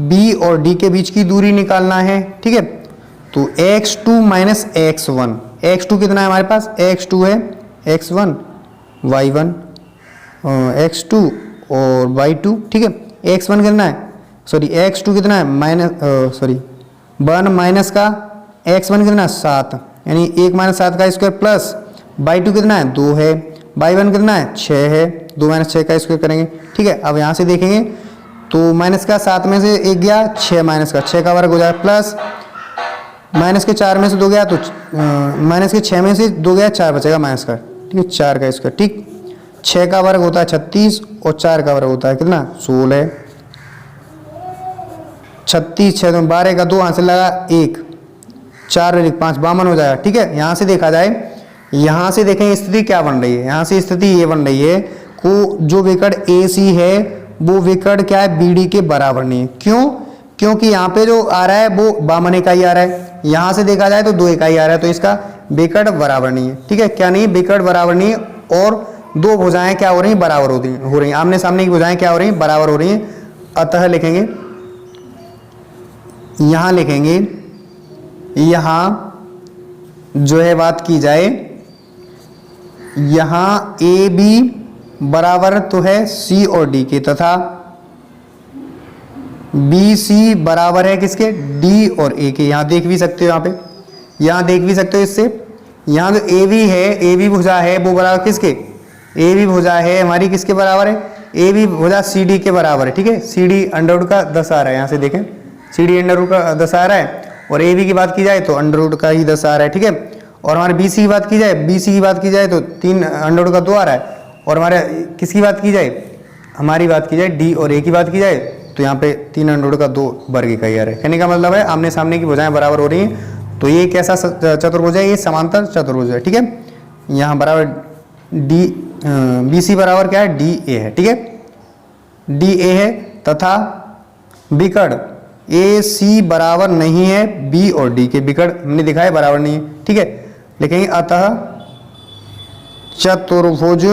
b और d के बीच की दूरी निकालना है। ठीक है, तो x2 माइनस x1, x2 कितना है हमारे पास? x2 है x1 y1 x2 और y2। ठीक है, x1 कितना है? सॉरी x2 कितना है? माइनस 1 माइनस का x1 कितना? 7, यानी 1 माइनस 7 का स्क्वायर प्लस y2 कितना है? 2 है, y1 कितना है? 6 है। 2 माइनस 6 का स्क्वायर करेंगे। ठीक है, अब यहाँ से देखेंगे तो माइनस का 7 में से 1 गया, 6 माइनस का 6 का वर्ग हो जाएगा, प्लस माइनस के 4 में से 2 गया तो माइनस के 6 में से 2 गया, 4 बचेगा माइनस का। ठीक है, 4 का स्क्वायर। ठीक, 6 का वर्ग होता है 36 और 4 का वर्ग होता है कितना? 16। 36 6 में 12 का 2 हाथ से लगा 1, 4 और 1 5 52 हो जाएगा। ठीक है, यहाँ से देखा जाए, यहाँ से देखें स्थिति क्या बन रही है। यहाँ से स्थिति ये बन रही है को जो विकर्ण AC है वो विकर्ण क्या है? BD के बराबर नहीं है। क्यों? क्योंकि यहाँ पे जो आ रहा है वो 52 इकाई आ रहा है, यहाँ से देखा जाए तो 2 इकाई आ रहा है, तो इसका विकर्ण बराबर नहीं है। ठीक है, क्या नहीं? विकर्ण बराबर नहीं है। और दो भुजाएं क्या हो रही हैं? बराबर हो रही हैं। आमने सामने की भुजाएं क्या हो रही हैं? बराबर हो रही हैं। अतः लिखेंगे, यहां लिखेंगे, यहां जो है बात की जाए, यहां AB बराबर तो है C और D के, तथा BC बराबर है किसके? D और A के। यहां देख भी सकते हो, यहां देख भी सकते हो इससे। यहां जो AB है, AB भुजा है वो बराबर किसके? AB भुजा है हमारी किसके बराबर है? AB भुजा CD के बराबर है। ठीक है, CD अंडर रूट का 10 आ रहा है, यहाँ से देखें CD अंडर रूट का 10 आ रहा है, और AB की बात की जाए तो अंडर रूट का ही 10 आ रहा है। ठीक है, और हमारे BC की बात की जाए, BC की बात की जाए तो 3 अंडर रूट का 2 आ रहा है, और हमारे किसकी बात की जाए? हमारी बात की जाए D और A की बात की जाए तो यहाँ पे 3 अंडर रूट का 2 वर्ग इकाई आ रहा है। कहने का मतलब है आमने सामने की भुजाएं बराबर हो रही हैं, तो ये कैसा चतुर्भुज है? ये समांतर चतुर्भुज है। ठीक है, यहाँ बराबर BC बराबर क्या है? DA है। ठीक है, DA है, तथा विकर्ण AC बराबर नहीं है B और D के। विकर्ण हमने दिखाया बराबर नहीं है। ठीक है, लिखेंगे अतः चतुर्भुज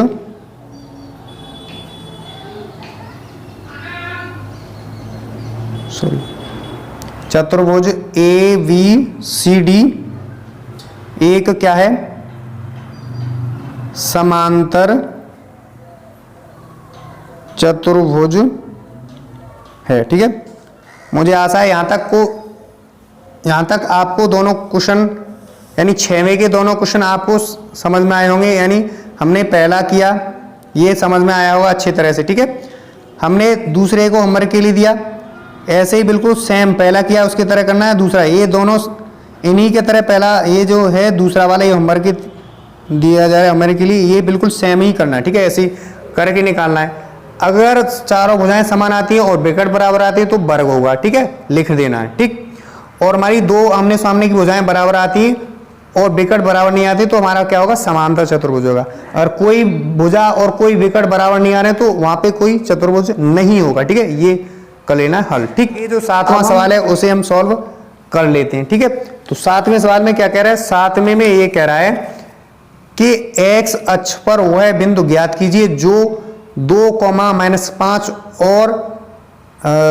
चतुर्भुज ABCD एक क्या है? समांतर चतुर्भुज है। ठीक है, मुझे आशा है यहां तक आपको दोनों क्वेश्चन, यानी 6वें के दोनों क्वेश्चन आपको समझ में आए होंगे। यानी हमने पहला किया, ये समझ में आया होगा अच्छी तरह से। ठीक है, हमने दूसरे को होमवर्क के लिए दिया, ऐसे ही बिल्कुल सेम पहला किया उसकी तरह करना है। दूसरा ये दोनों इन्हीं के तरह, पहला ये जो है दूसरा वाला ये होमवर्क दिया जा रहा है हमारे के लिए, ये बिल्कुल सेम ही करना है। ठीक है, ऐसे ही करके निकालना है। अगर चारों भुजाएं समान आती है और विकर्ण बराबर आती है तो वर्ग होगा। ठीक है, लिख देना है। ठीक, और हमारी दो आमने सामने की भुजाएं बराबर आती है और विकर्ण बराबर नहीं आती तो हमारा क्या होगा? समांतर चतुर्भुज होगा। और कोई भुजा और कोई विकर्ण बराबर नहीं आ रहे तो वहां पे कोई चतुर्भुज नहीं होगा। ठीक है, ये कर लेना हल। ठीक, ये जो 7वां सवाल है उसे हम सॉल्व कर लेते हैं। ठीक है, तो 7वें सवाल में क्या कह रहा है? 7वें में ये कह रहा है कि x अक्ष पर वह बिंदु ज्ञात कीजिए जो 2,-5 और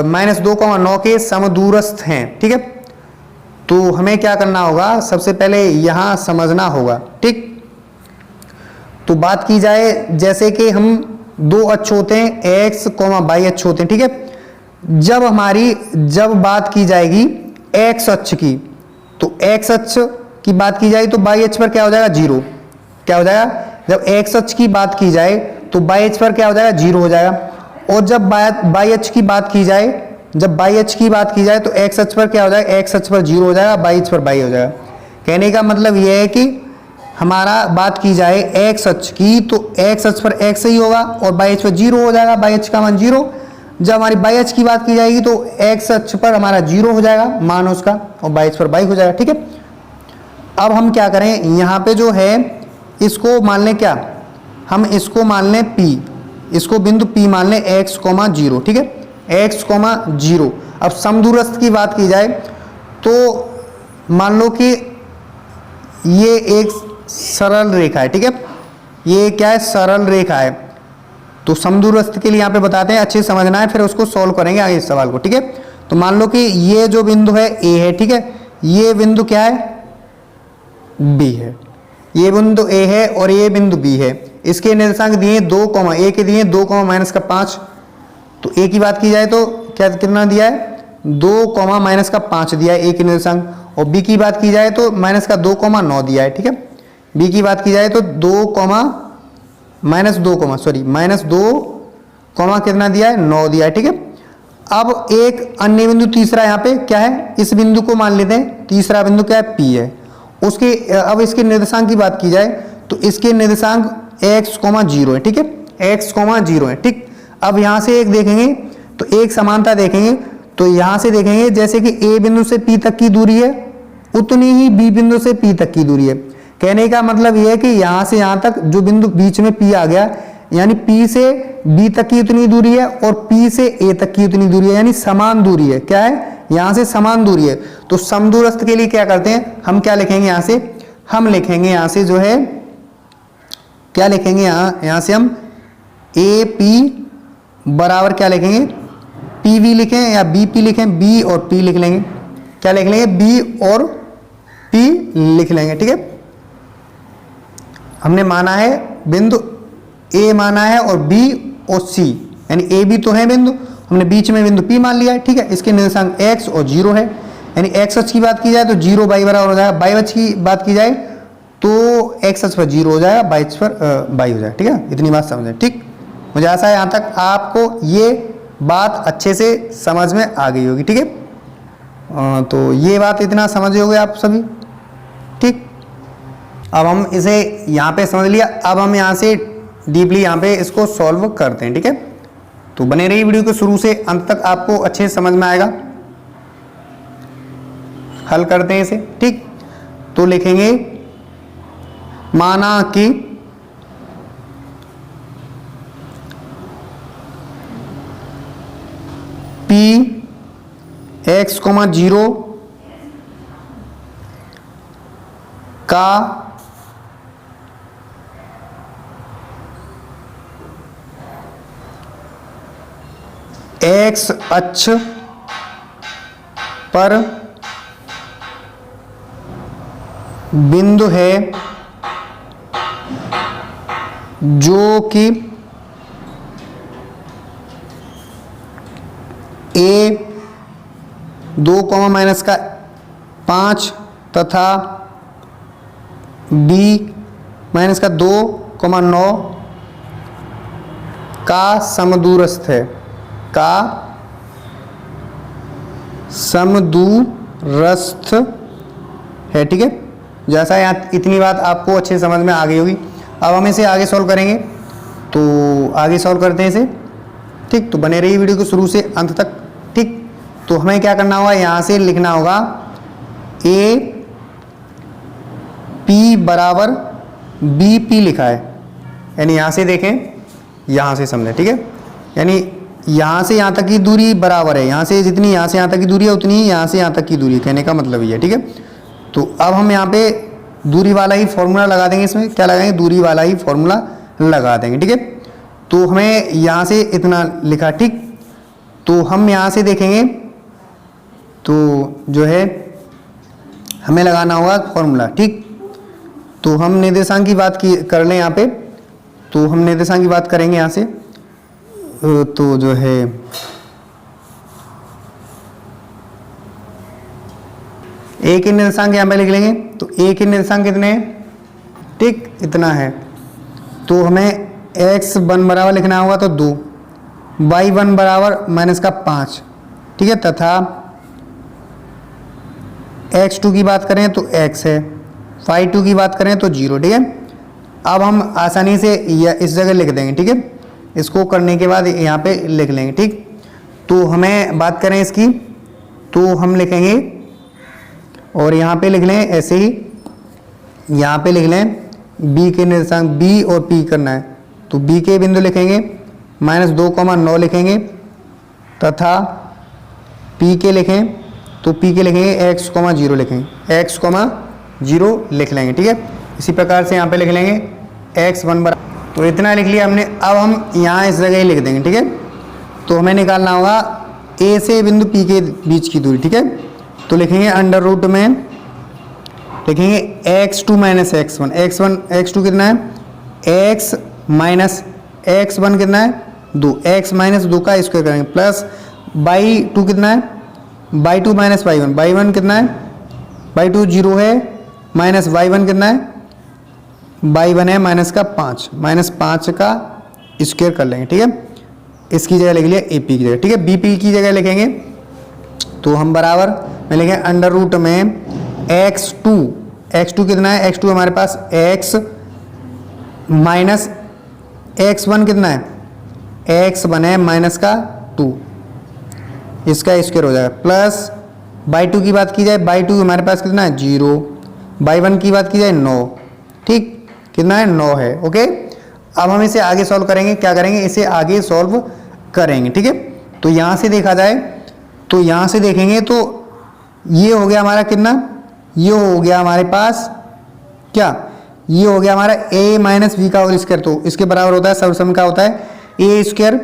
-2,9 के समदूरस्थ हैं। ठीक है, तो हमें क्या करना होगा? सबसे पहले यहां समझना होगा। ठीक, तो बात की जाए जैसे कि हम दो अक्ष होते हैं x, y अक्ष होते हैं। ठीक है, जब बात की जाएगी x अक्ष की, तो x अक्ष की बात की जाए तो y अक्ष पर क्या हो जाएगा? 0। क्या हो जाएगा? जब x अक्ष की बात की जाए तो y अक्ष पर क्या हो जाएगा? 0 हो जाएगा। और जब y अक्ष की बात की जाए, तो x अक्ष पर क्या हो जाएगा? x अक्ष पर 0 हो जाएगा, y अक्ष पर y हो जाएगा। कहने का मतलब यह है कि हमारा बात की जाए x अक्ष की तो x अक्ष पर x ही होगा और y अक्ष पर 0 हो जाएगा, y अक्ष का मान 0। जब हमारी y अक्ष की बात की जाएगी तो x अक्ष पर हमारा 0 हो जाएगा मान उसका, और y अक्ष पर y हो जाएगा। ठीक है, अब हम क्या करें? यहाँ पे जो है इसको मान लें क्या? हम इसको मान लें P, इसको बिंदु P मान लें x, 0। ठीक है, x, 0। अब समदूरस्थ की बात की जाए तो मान लो कि ये एक सरल रेखा है, ठीक है, ये क्या है, सरल रेखा है। तो समदूरस्थ के लिए यहाँ पे बताते हैं, अच्छे से समझना है, फिर उसको सॉल्व करेंगे आगे इस सवाल को, ठीक है। तो मान लो कि ये जो बिंदु है ए है, ठीक है, ये बिंदु क्या है, बी है, ये बिंदु ए है और ये बिंदु बी है। इसके निर्देशांक दिए 2, ए के दिए 2, -5। तो ए की बात की जाए तो क्या कितना दिया है, 2, -5 दिया है ए के निर्देशांक, और बी की बात की जाए तो -2,9 दिया है, ठीक है। बी की बात की जाए तो -2, कितना दिया है, 9 दिया है, ठीक है। अब एक अन्य बिंदु तीसरा यहाँ पे क्या है, इस बिंदु को मान लेते हैं, तीसरा बिंदु क्या है, पी है। उसके अब इसके निर्देशांक की बात की जाए तो इसके निर्देशांक x, 0 है, ठीक है, x, 0 है, ठीक। अब यहाँ से एक देखेंगे तो एक समानता देखेंगे, तो यहाँ से देखेंगे जैसे कि ए बिंदु से पी तक की दूरी है उतनी ही बी बिंदु से पी तक की दूरी है। कहने का मतलब यह है कि यहाँ से यहाँ तक जो बिंदु बीच में पी आ गया, यानी पी से बी तक की उतनी दूरी है और पी से ए तक की उतनी दूरी है, यानी समान दूरी है, क्या है, यहाँ से समान दूरी है। तो समदूरस्थ के लिए क्या करते हैं, हम क्या लिखेंगे यहाँ से, हम लिखेंगे यहाँ से जो है, क्या लिखेंगे, यहाँ से हम ए पी बराबर क्या लिखेंगे, पी वी लिखें या बी पी लिखें, बी और पी लिख लेंगे, क्या लिख लेंगे, बी और पी लिख लेंगे, ठीक है। हमने माना है बिंदु ए माना है और बी और सी, यानी ए बी तो है बिंदु, हमने बीच में बिंदु पी मान लिया है, ठीक है। इसके निर्देशांक x और 0 है, यानी x अक्ष की बात की जाए तो 0 y बराबर हो जाएगा, y अक्ष की बात की जाए तो x अक्ष पर 0 हो जाएगा, y अक्ष पर y हो जाएगा, ठीक है। इतनी बात समझें, ठीक। मुझे आशा है यहाँ तक आपको ये बात अच्छे से समझ में आ गई होगी, ठीक है। तो ये बात इतना समझ होगे आप सभी, ठीक। अब हम इसे यहाँ पे समझ लिया, अब हम यहाँ से डीपली यहाँ पे इसको सॉल्व करते हैं, ठीक है। तो बने रहिए वीडियो को शुरू से अंत तक, आपको अच्छे से समझ में आएगा। हल करते हैं इसे, ठीक। तो लिखेंगे, माना कि P x, 0 का x अक्ष पर बिंदु है जो कि a 2, -5 तथा b -2,9 का समदूरस्थ है, का समदूरस्थ है, ठीक है। जैसा यहाँ इतनी बात आपको अच्छे से समझ में आ गई होगी। अब हम इसे आगे सॉल्व करेंगे, तो आगे सॉल्व करते हैं इसे, ठीक। तो बने रहिए वीडियो को शुरू से अंत तक, ठीक। तो हमें क्या करना होगा, यहाँ से लिखना होगा ए पी बराबर बी पी लिखा है, यानी यहाँ से देखें, यहाँ से समझें, ठीक है। यानी यहाँ से यहाँ तक की दूरी बराबर है, यहाँ से जितनी यहाँ से यहाँ तक की दूरी है उतनी ही यहाँ से यहाँ तक की दूरी, कहने का मतलब ये है, ठीक है। तो अब हम यहाँ पे दूरी वाला ही फॉर्मूला लगा देंगे, इसमें क्या लगाएंगे, दूरी वाला ही फॉर्मूला लगा देंगे, ठीक है। तो हमें यहाँ से इतना लिखा, ठीक। तो हम यहाँ से देखेंगे तो जो है हमें लगाना होगा फॉर्मूला, ठीक। तो हम निर्देशांक की बात कर लें यहाँ पे, तो हम निर्देशांक की बात करेंगे यहाँ से, तो जो है ए के निर्देशांक यहाँ पे लिख लेंगे। तो ए के निर्देशांक कितने हैं, ठीक, इतना है। तो हमें x1 बराबर लिखना होगा तो 2, y1 बराबर -5, ठीक है, तथा x2 की बात करें तो x है, y2 की बात करें तो 0, ठीक है। अब हम आसानी से इस जगह लिख देंगे, ठीक है। इसको करने के बाद यहाँ पे लिख लेंगे, ठीक। तो हमें बात करें इसकी, तो हम लिखेंगे और यहाँ पे लिख लें ऐसे ही, यहाँ पे लिख लें b के निर्देशांक b और p करना है, तो b के बिंदु लिखेंगे -2,9 लिखेंगे तथा p के लिखें तो पी के लिखेंगे एक्स कॉमा जीरो लिखेंगे, एक्स कॉमा जीरो लिख लेंगे, ठीक है। इसी प्रकार से यहाँ पे लिख लेंगे एक्स वन बराबर, तो इतना लिख लिया हमने। अब हम यहाँ इस जगह ही लिख देंगे, ठीक है। तो हमें निकालना होगा ए से बिंदु पी के बीच की दूरी, ठीक है। तो लिखेंगे अंडर रूट में लिखेंगे x two minus x one, x two कितना है एक्स माइनस एक्स वन कितना है 2, एक्स माइनस 2 का स्क्वायर करेंगे प्लस बाई टू कितना है by two minus by one, by one कितना है बाई टू 0 है माइनस बाई वन कितना है बाई वन है माइनस का 5, माइनस 5 का स्क्वायर कर लेंगे, ठीक है। इसकी जगह लिख लिया ए पी की जगह, ठीक है। बी पी की जगह लिखेंगे तो हम बराबर में लिखेंगे अंडर रूट में एक्स टू कितना है एक्स टू हमारे पास एक्स माइनस एक्स वन कितना है एक्स वन है माइनस का 2, इसका स्क्वायर हो जाएगा प्लस बाई टू की बात की जाए बाई टू हमारे पास कितना है 0, बाई वन की बात की जाए 9, ठीक कितना है 9 है, ओके। अब हम इसे आगे सॉल्व करेंगे, क्या करेंगे इसे आगे सॉल्व करेंगे, ठीक है। तो यहाँ से देखा जाए तो यहाँ से देखेंगे तो ये हो गया हमारा कितना, ये हो गया हमारे पास क्या, ये हो गया हमारा a माइनस वी का होल स्क्वायर, तो इसके बराबर होता है सर्वसम का होता है ए स्क्वायर,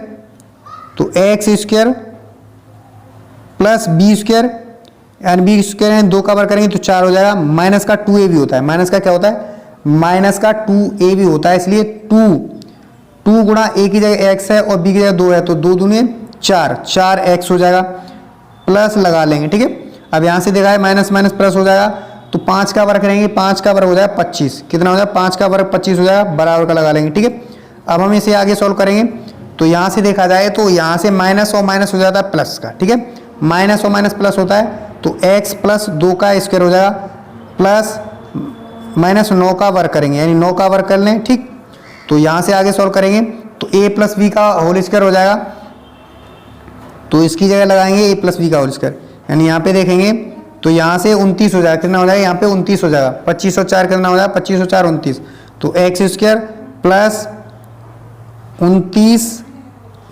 तो x square plus b square, यानी बी स्क्वायर है 2 का वर्ग करेंगे तो 4 हो जाएगा, माइनस का 2a भी होता है, माइनस का क्या होता है माइनस का 2a भी होता है, इसलिए 2 गुणा a की जगह x है और b की जगह 2 है, तो 2 दूनी 4x हो जाएगा, प्लस लगा लेंगे, ठीक है। अब यहाँ से देखा है माइनस माइनस प्लस हो जाएगा, तो 5 का वर्ग करेंगे, 5 का वर्ग हो जाएगा 25, कितना हो जाएगा 5 का वर्ग 25 हो जाएगा, बराबर का लगा लेंगे, ठीक है। अब हम इसे आगे सॉल्व करेंगे तो यहाँ से देखा जाए तो यहाँ से माइनस और माइनस हो जाता है प्लस का, ठीक है। माइनस और माइनस प्लस होता है तो x प्लस 2 का स्क्वायर हो जाएगा प्लस माइनस 9 का वर्ग करेंगे, यानी 9 का वर्ग कर लें, ठीक। तो यहाँ से आगे सॉल्व करेंगे तो a प्लस बी का होल स्क्वायर हो जाएगा, तो इसकी जगह लगाएंगे a प्लस बी का होल स्क्वायर, यानी यहाँ पे देखेंगे तो यहाँ से 29 हो जाएगा, कितना हो जाएगा यहाँ पे 29 हो जाएगा, 25 और 4 कितना हो जाएगा 25 और 4 29, तो एक्स स्क्वायर प्लस 29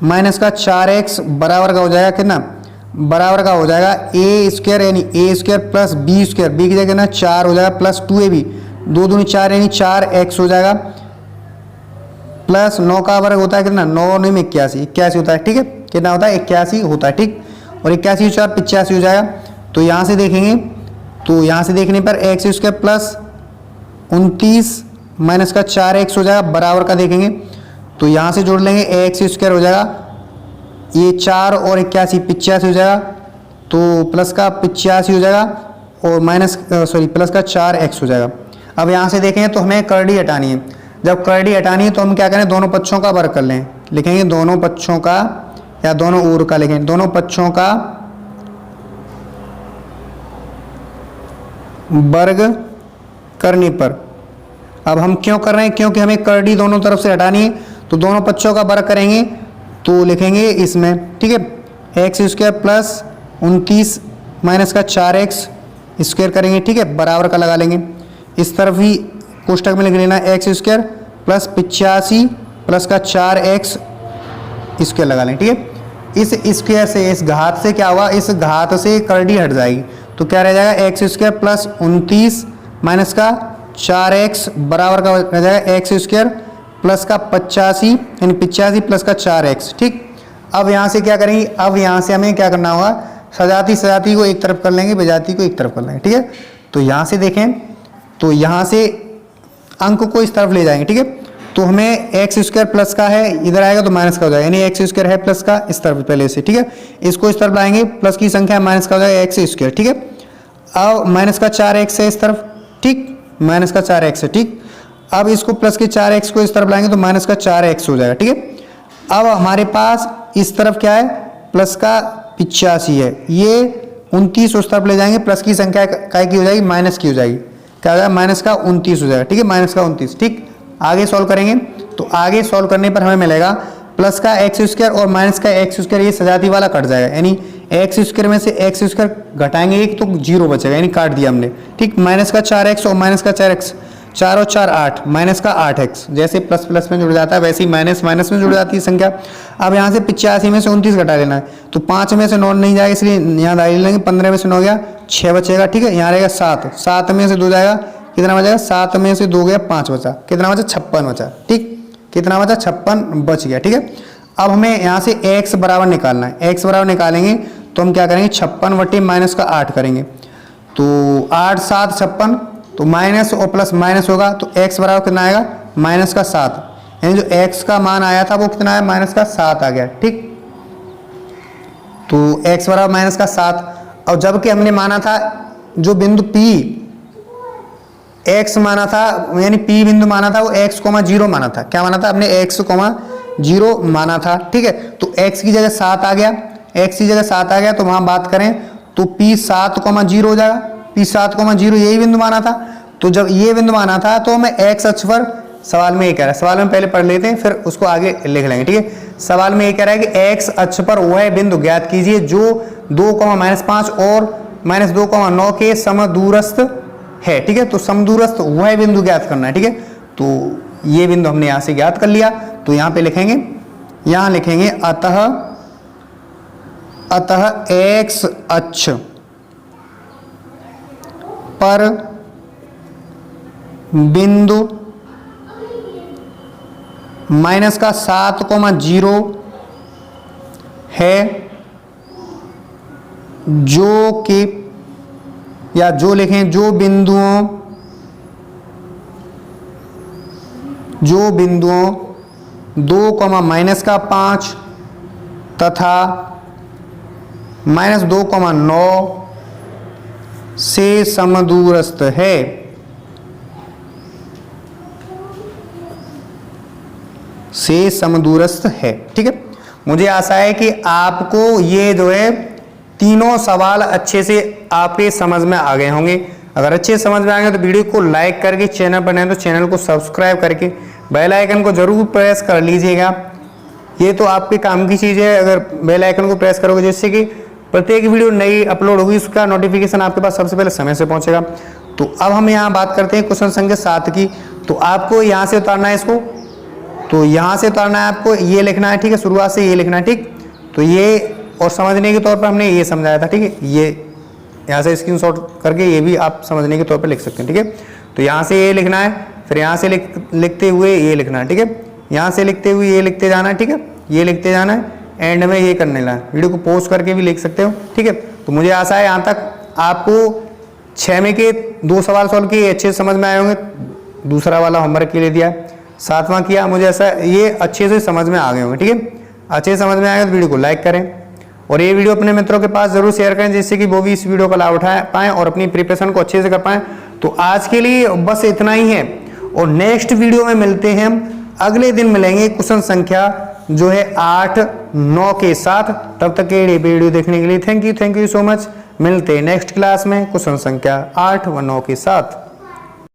माइनस का 4x बराबर का हो जाएगा कितना, बराबर का हो जाएगा ए स्क्वायर यानी a square plus b square, b की जगह कितना 4 हो जाएगा प्लस 2ab, 2 दूनी 4 यानी 4x हो जाएगा, प्लस 9 का वर्ग होता है कितना 9 9 में 81 होता है, ठीक है। कितना होता है 81 होता है, ठीक। और 81 4 85 हो जाएगा, तो यहाँ से देखेंगे तो यहाँ से देखने पर एक्स स्क्वायर प्लस 29 माइनस का 4x हो जाएगा, बराबर का देखेंगे तो यहाँ से जोड़ लेंगे एक्स स्क्वायर हो जाएगा, ये 4 और 81 85 हो जाएगा, तो प्लस का 85 हो जाएगा और माइनस प्लस का 4x हो जाएगा। अब यहाँ से देखें तो हमें करड़ी हटानी है, जब करड़ी हटानी है तो हम क्या करें दोनों पक्षों का वर्ग कर लें, लिखेंगे दोनों पक्षों का या दोनों ओर का लिखेंगे, दोनों पक्षों का वर्ग करने पर। अब हम क्यों कर रहे हैं, क्योंकि हमें करड़ी दोनों तरफ से हटानी है, तो दोनों पक्षों का वर्ग करेंगे तो लिखेंगे इसमें, ठीक है, एक्स स्क्वायर प्लस 29 माइनस का 4x स्क्वायर करेंगे, ठीक है, बराबर का लगा लेंगे। इस तरफ ही कोष्टक में लिख लेना एक्स स्क्वायर प्लस 85 प्लस का 4x स्क्वायर लगा लेंगे, ठीक है। इस स्क्वायर से इस घात से क्या हुआ, इस घात से करड़ी हट जाएगी, तो क्या रह जाएगा एक्स स्क्वायर प्लस 29 माइनस का 4x बराबर का रह जाएगा एक्स स्क्वायर प्लस का 85 यानी 85 प्लस का 4x, ठीक। अब यहाँ से क्या करेंगे, अब यहाँ से हमें क्या करना होगा, सजाती को एक तरफ कर लेंगे, विजाती को एक तरफ कर लेंगे, ठीक है। तो यहाँ से देखें तो यहाँ से अंक को इस तरफ ले जाएंगे, ठीक है। तो हमें एक्स स्क्वायर प्लस का है, इधर आएगा तो माइनस का हो जाएगा, यानी एक्स स्क्वायर है प्लस का इस तरफ पहले से, ठीक है। इसको इस तरफ लाएंगे, प्लस की संख्या माइनस का हो जाएगा एक्स स्क्वायर, ठीक है। अब माइनस का 4x है इस तरफ, ठीक, माइनस का 4x है, ठीक। अब इसको प्लस के 4x को इस तरफ लाएंगे तो माइनस का 4x हो जाएगा, ठीक है। अब हमारे पास इस तरफ क्या है, प्लस का 85 है, ये 29 उस तरफ ले जाएंगे, प्लस की संख्या काय की हो जाएगी माइनस की हो जाएगी, क्या हो जाएगा माइनस का 29 हो जाएगा, ठीक है, माइनस का 29, ठीक। आगे सॉल्व करेंगे तो आगे सॉल्व करने पर हमें मिलेगा प्लस का एक्स स्क्वायर और माइनस का एक्स स्क्वायर, ये सजाती वाला कट जाएगा, यानी एक्स स्क्वायर में से एक्स स्क्वायर घटाएंगे एक तो 0 बचेगा, यानी काट दिया हमने, ठीक। माइनस का 4x और माइनस का 4x 4 और 4 8, माइनस का 8x। जैसे प्लस प्लस में जुड़ जाता है वैसे ही माइनस माइनस में जुड़ जाती है संख्या। अब यहाँ से 85 में से 29 घटा लेना है, तो 5 में से 9 नहीं जाएगा इसलिए यहाँ दाखिल लेंगे। 15 में से 9 गया 6 बचेगा, ठीक है। यहाँ रहेगा 7, 7 में से 2 जाएगा, कितना बचेगा? 7 में से 2 गया 5 बचा, कितना बचा? 56 बचा, ठीक। कितना बचा? 56 बच गया, ठीक है। अब हमें यहाँ से x बराबर निकालना है। x बराबर निकालेंगे तो हम क्या करेंगे? 56 बटे माइनस का 8 करेंगे, तो 8 7 56, तो माइनस और प्लस माइनस होगा, तो x बराबर कितना आएगा? माइनस का 7। यानी जो x का मान आया था वो कितना आया? माइनस का 7 आ गया, ठीक। तो x बराबर माइनस का 7। और जबकि हमने माना था जो बिंदु P x माना था, यानी P बिंदु माना था वो x, 0 माना था। क्या माना था? अपने x, 0 माना था, ठीक है। तो x की जगह 7 आ गया, x की जगह 7 आ गया, तो वहां बात करें तो P 7, 0 हो जाएगा। P 7, 0 यही बिंदु माना था। तो जब ये बिंदु माना था तो हमें x अक्ष पर, सवाल में ये कह रहा है, सवाल में पहले पढ़ लेते हैं फिर उसको आगे लिख लेंगे, ठीक है। सवाल में ये कह रहा है कि x अक्ष पर वह बिंदु ज्ञात कीजिए जो 2, -5 और -2, 9 के समदूरस्थ है, ठीक है। तो समदूरस्थ वह बिंदु ज्ञात करना है, ठीक है। तो ये बिंदु हमने यहां से ज्ञात कर लिया, तो यहां पे लिखेंगे, यहां लिखेंगे अतः x अक्ष पर बिंदु माइनस का 7, 0 है जो कि, या जो लिखें जो बिंदुओं 2, -5 तथा -2, 9 से समदूरस्थ है। से समदूरस्थ है, ठीक है। मुझे आशा है कि आपको ये जो है तीनों सवाल अच्छे से आपके समझ में आ गए होंगे। अगर अच्छे समझ में आ गए तो वीडियो को लाइक करके, चैनल पर नए तो चैनल को सब्सक्राइब करके बेल आइकन को जरूर प्रेस कर लीजिएगा। ये तो आपके काम की चीज़ है, अगर बेल आइकन को प्रेस करोगे जिससे कि प्रत्येक वीडियो नई अपलोड होगी उसका नोटिफिकेशन आपके पास सबसे पहले समय से पहुंचेगा। तो अब हम यहाँ बात करते हैं क्वेश्चन संख्या 7 की। तो आपको यहाँ से उतारना है इसको, तो यहाँ से उतारना है आपको, ये लिखना है, ठीक है। शुरुआत से ये लिखना है, ठीक। तो ये, और समझने के तौर पर हमने ये समझाया था, ठीक है। ये यहाँ से स्क्रीनशॉट करके ये भी आप समझने के तौर पर लिख सकते हैं, ठीक है। तो यहाँ से ये लिखना है, फिर यहाँ से लिखते हुए ये लिखना है, ठीक है। यहाँ से लिखते हुए ये लिखते जाना है, ठीक है। ये लिखते जाना है, एंड में ये करने लगा। वीडियो को पॉज करके भी लिख सकते हो, ठीक है। तो मुझे आशा है यहाँ तक आपको 6 में के 2 सवाल सॉल्व किए अच्छे से समझ में आए होंगे। दूसरा वाला होमवर्क के लिए दिया है, 7वां किया, मुझे ऐसा ये अच्छे से समझ में आ गए होंगे, ठीक है। अच्छे से समझ में आएगा तो वीडियो को लाइक करें और ये वीडियो अपने मित्रों के पास जरूर शेयर करें जिससे कि वो भी इस वीडियो का लाभ उठा पाएँ और अपनी प्रिपरेशन को अच्छे से कर पाएँ। तो आज के लिए बस इतना ही है और नेक्स्ट वीडियो में मिलते हैं हम, अगले दिन मिलेंगे क्वेश्चन संख्या जो है 8, 9 के साथ। तब तक के लिए वीडियो देखने के लिए थैंक यू सो मच। मिलते हैं नेक्स्ट क्लास में क्वेश्चन संख्या 8 व 9 के साथ।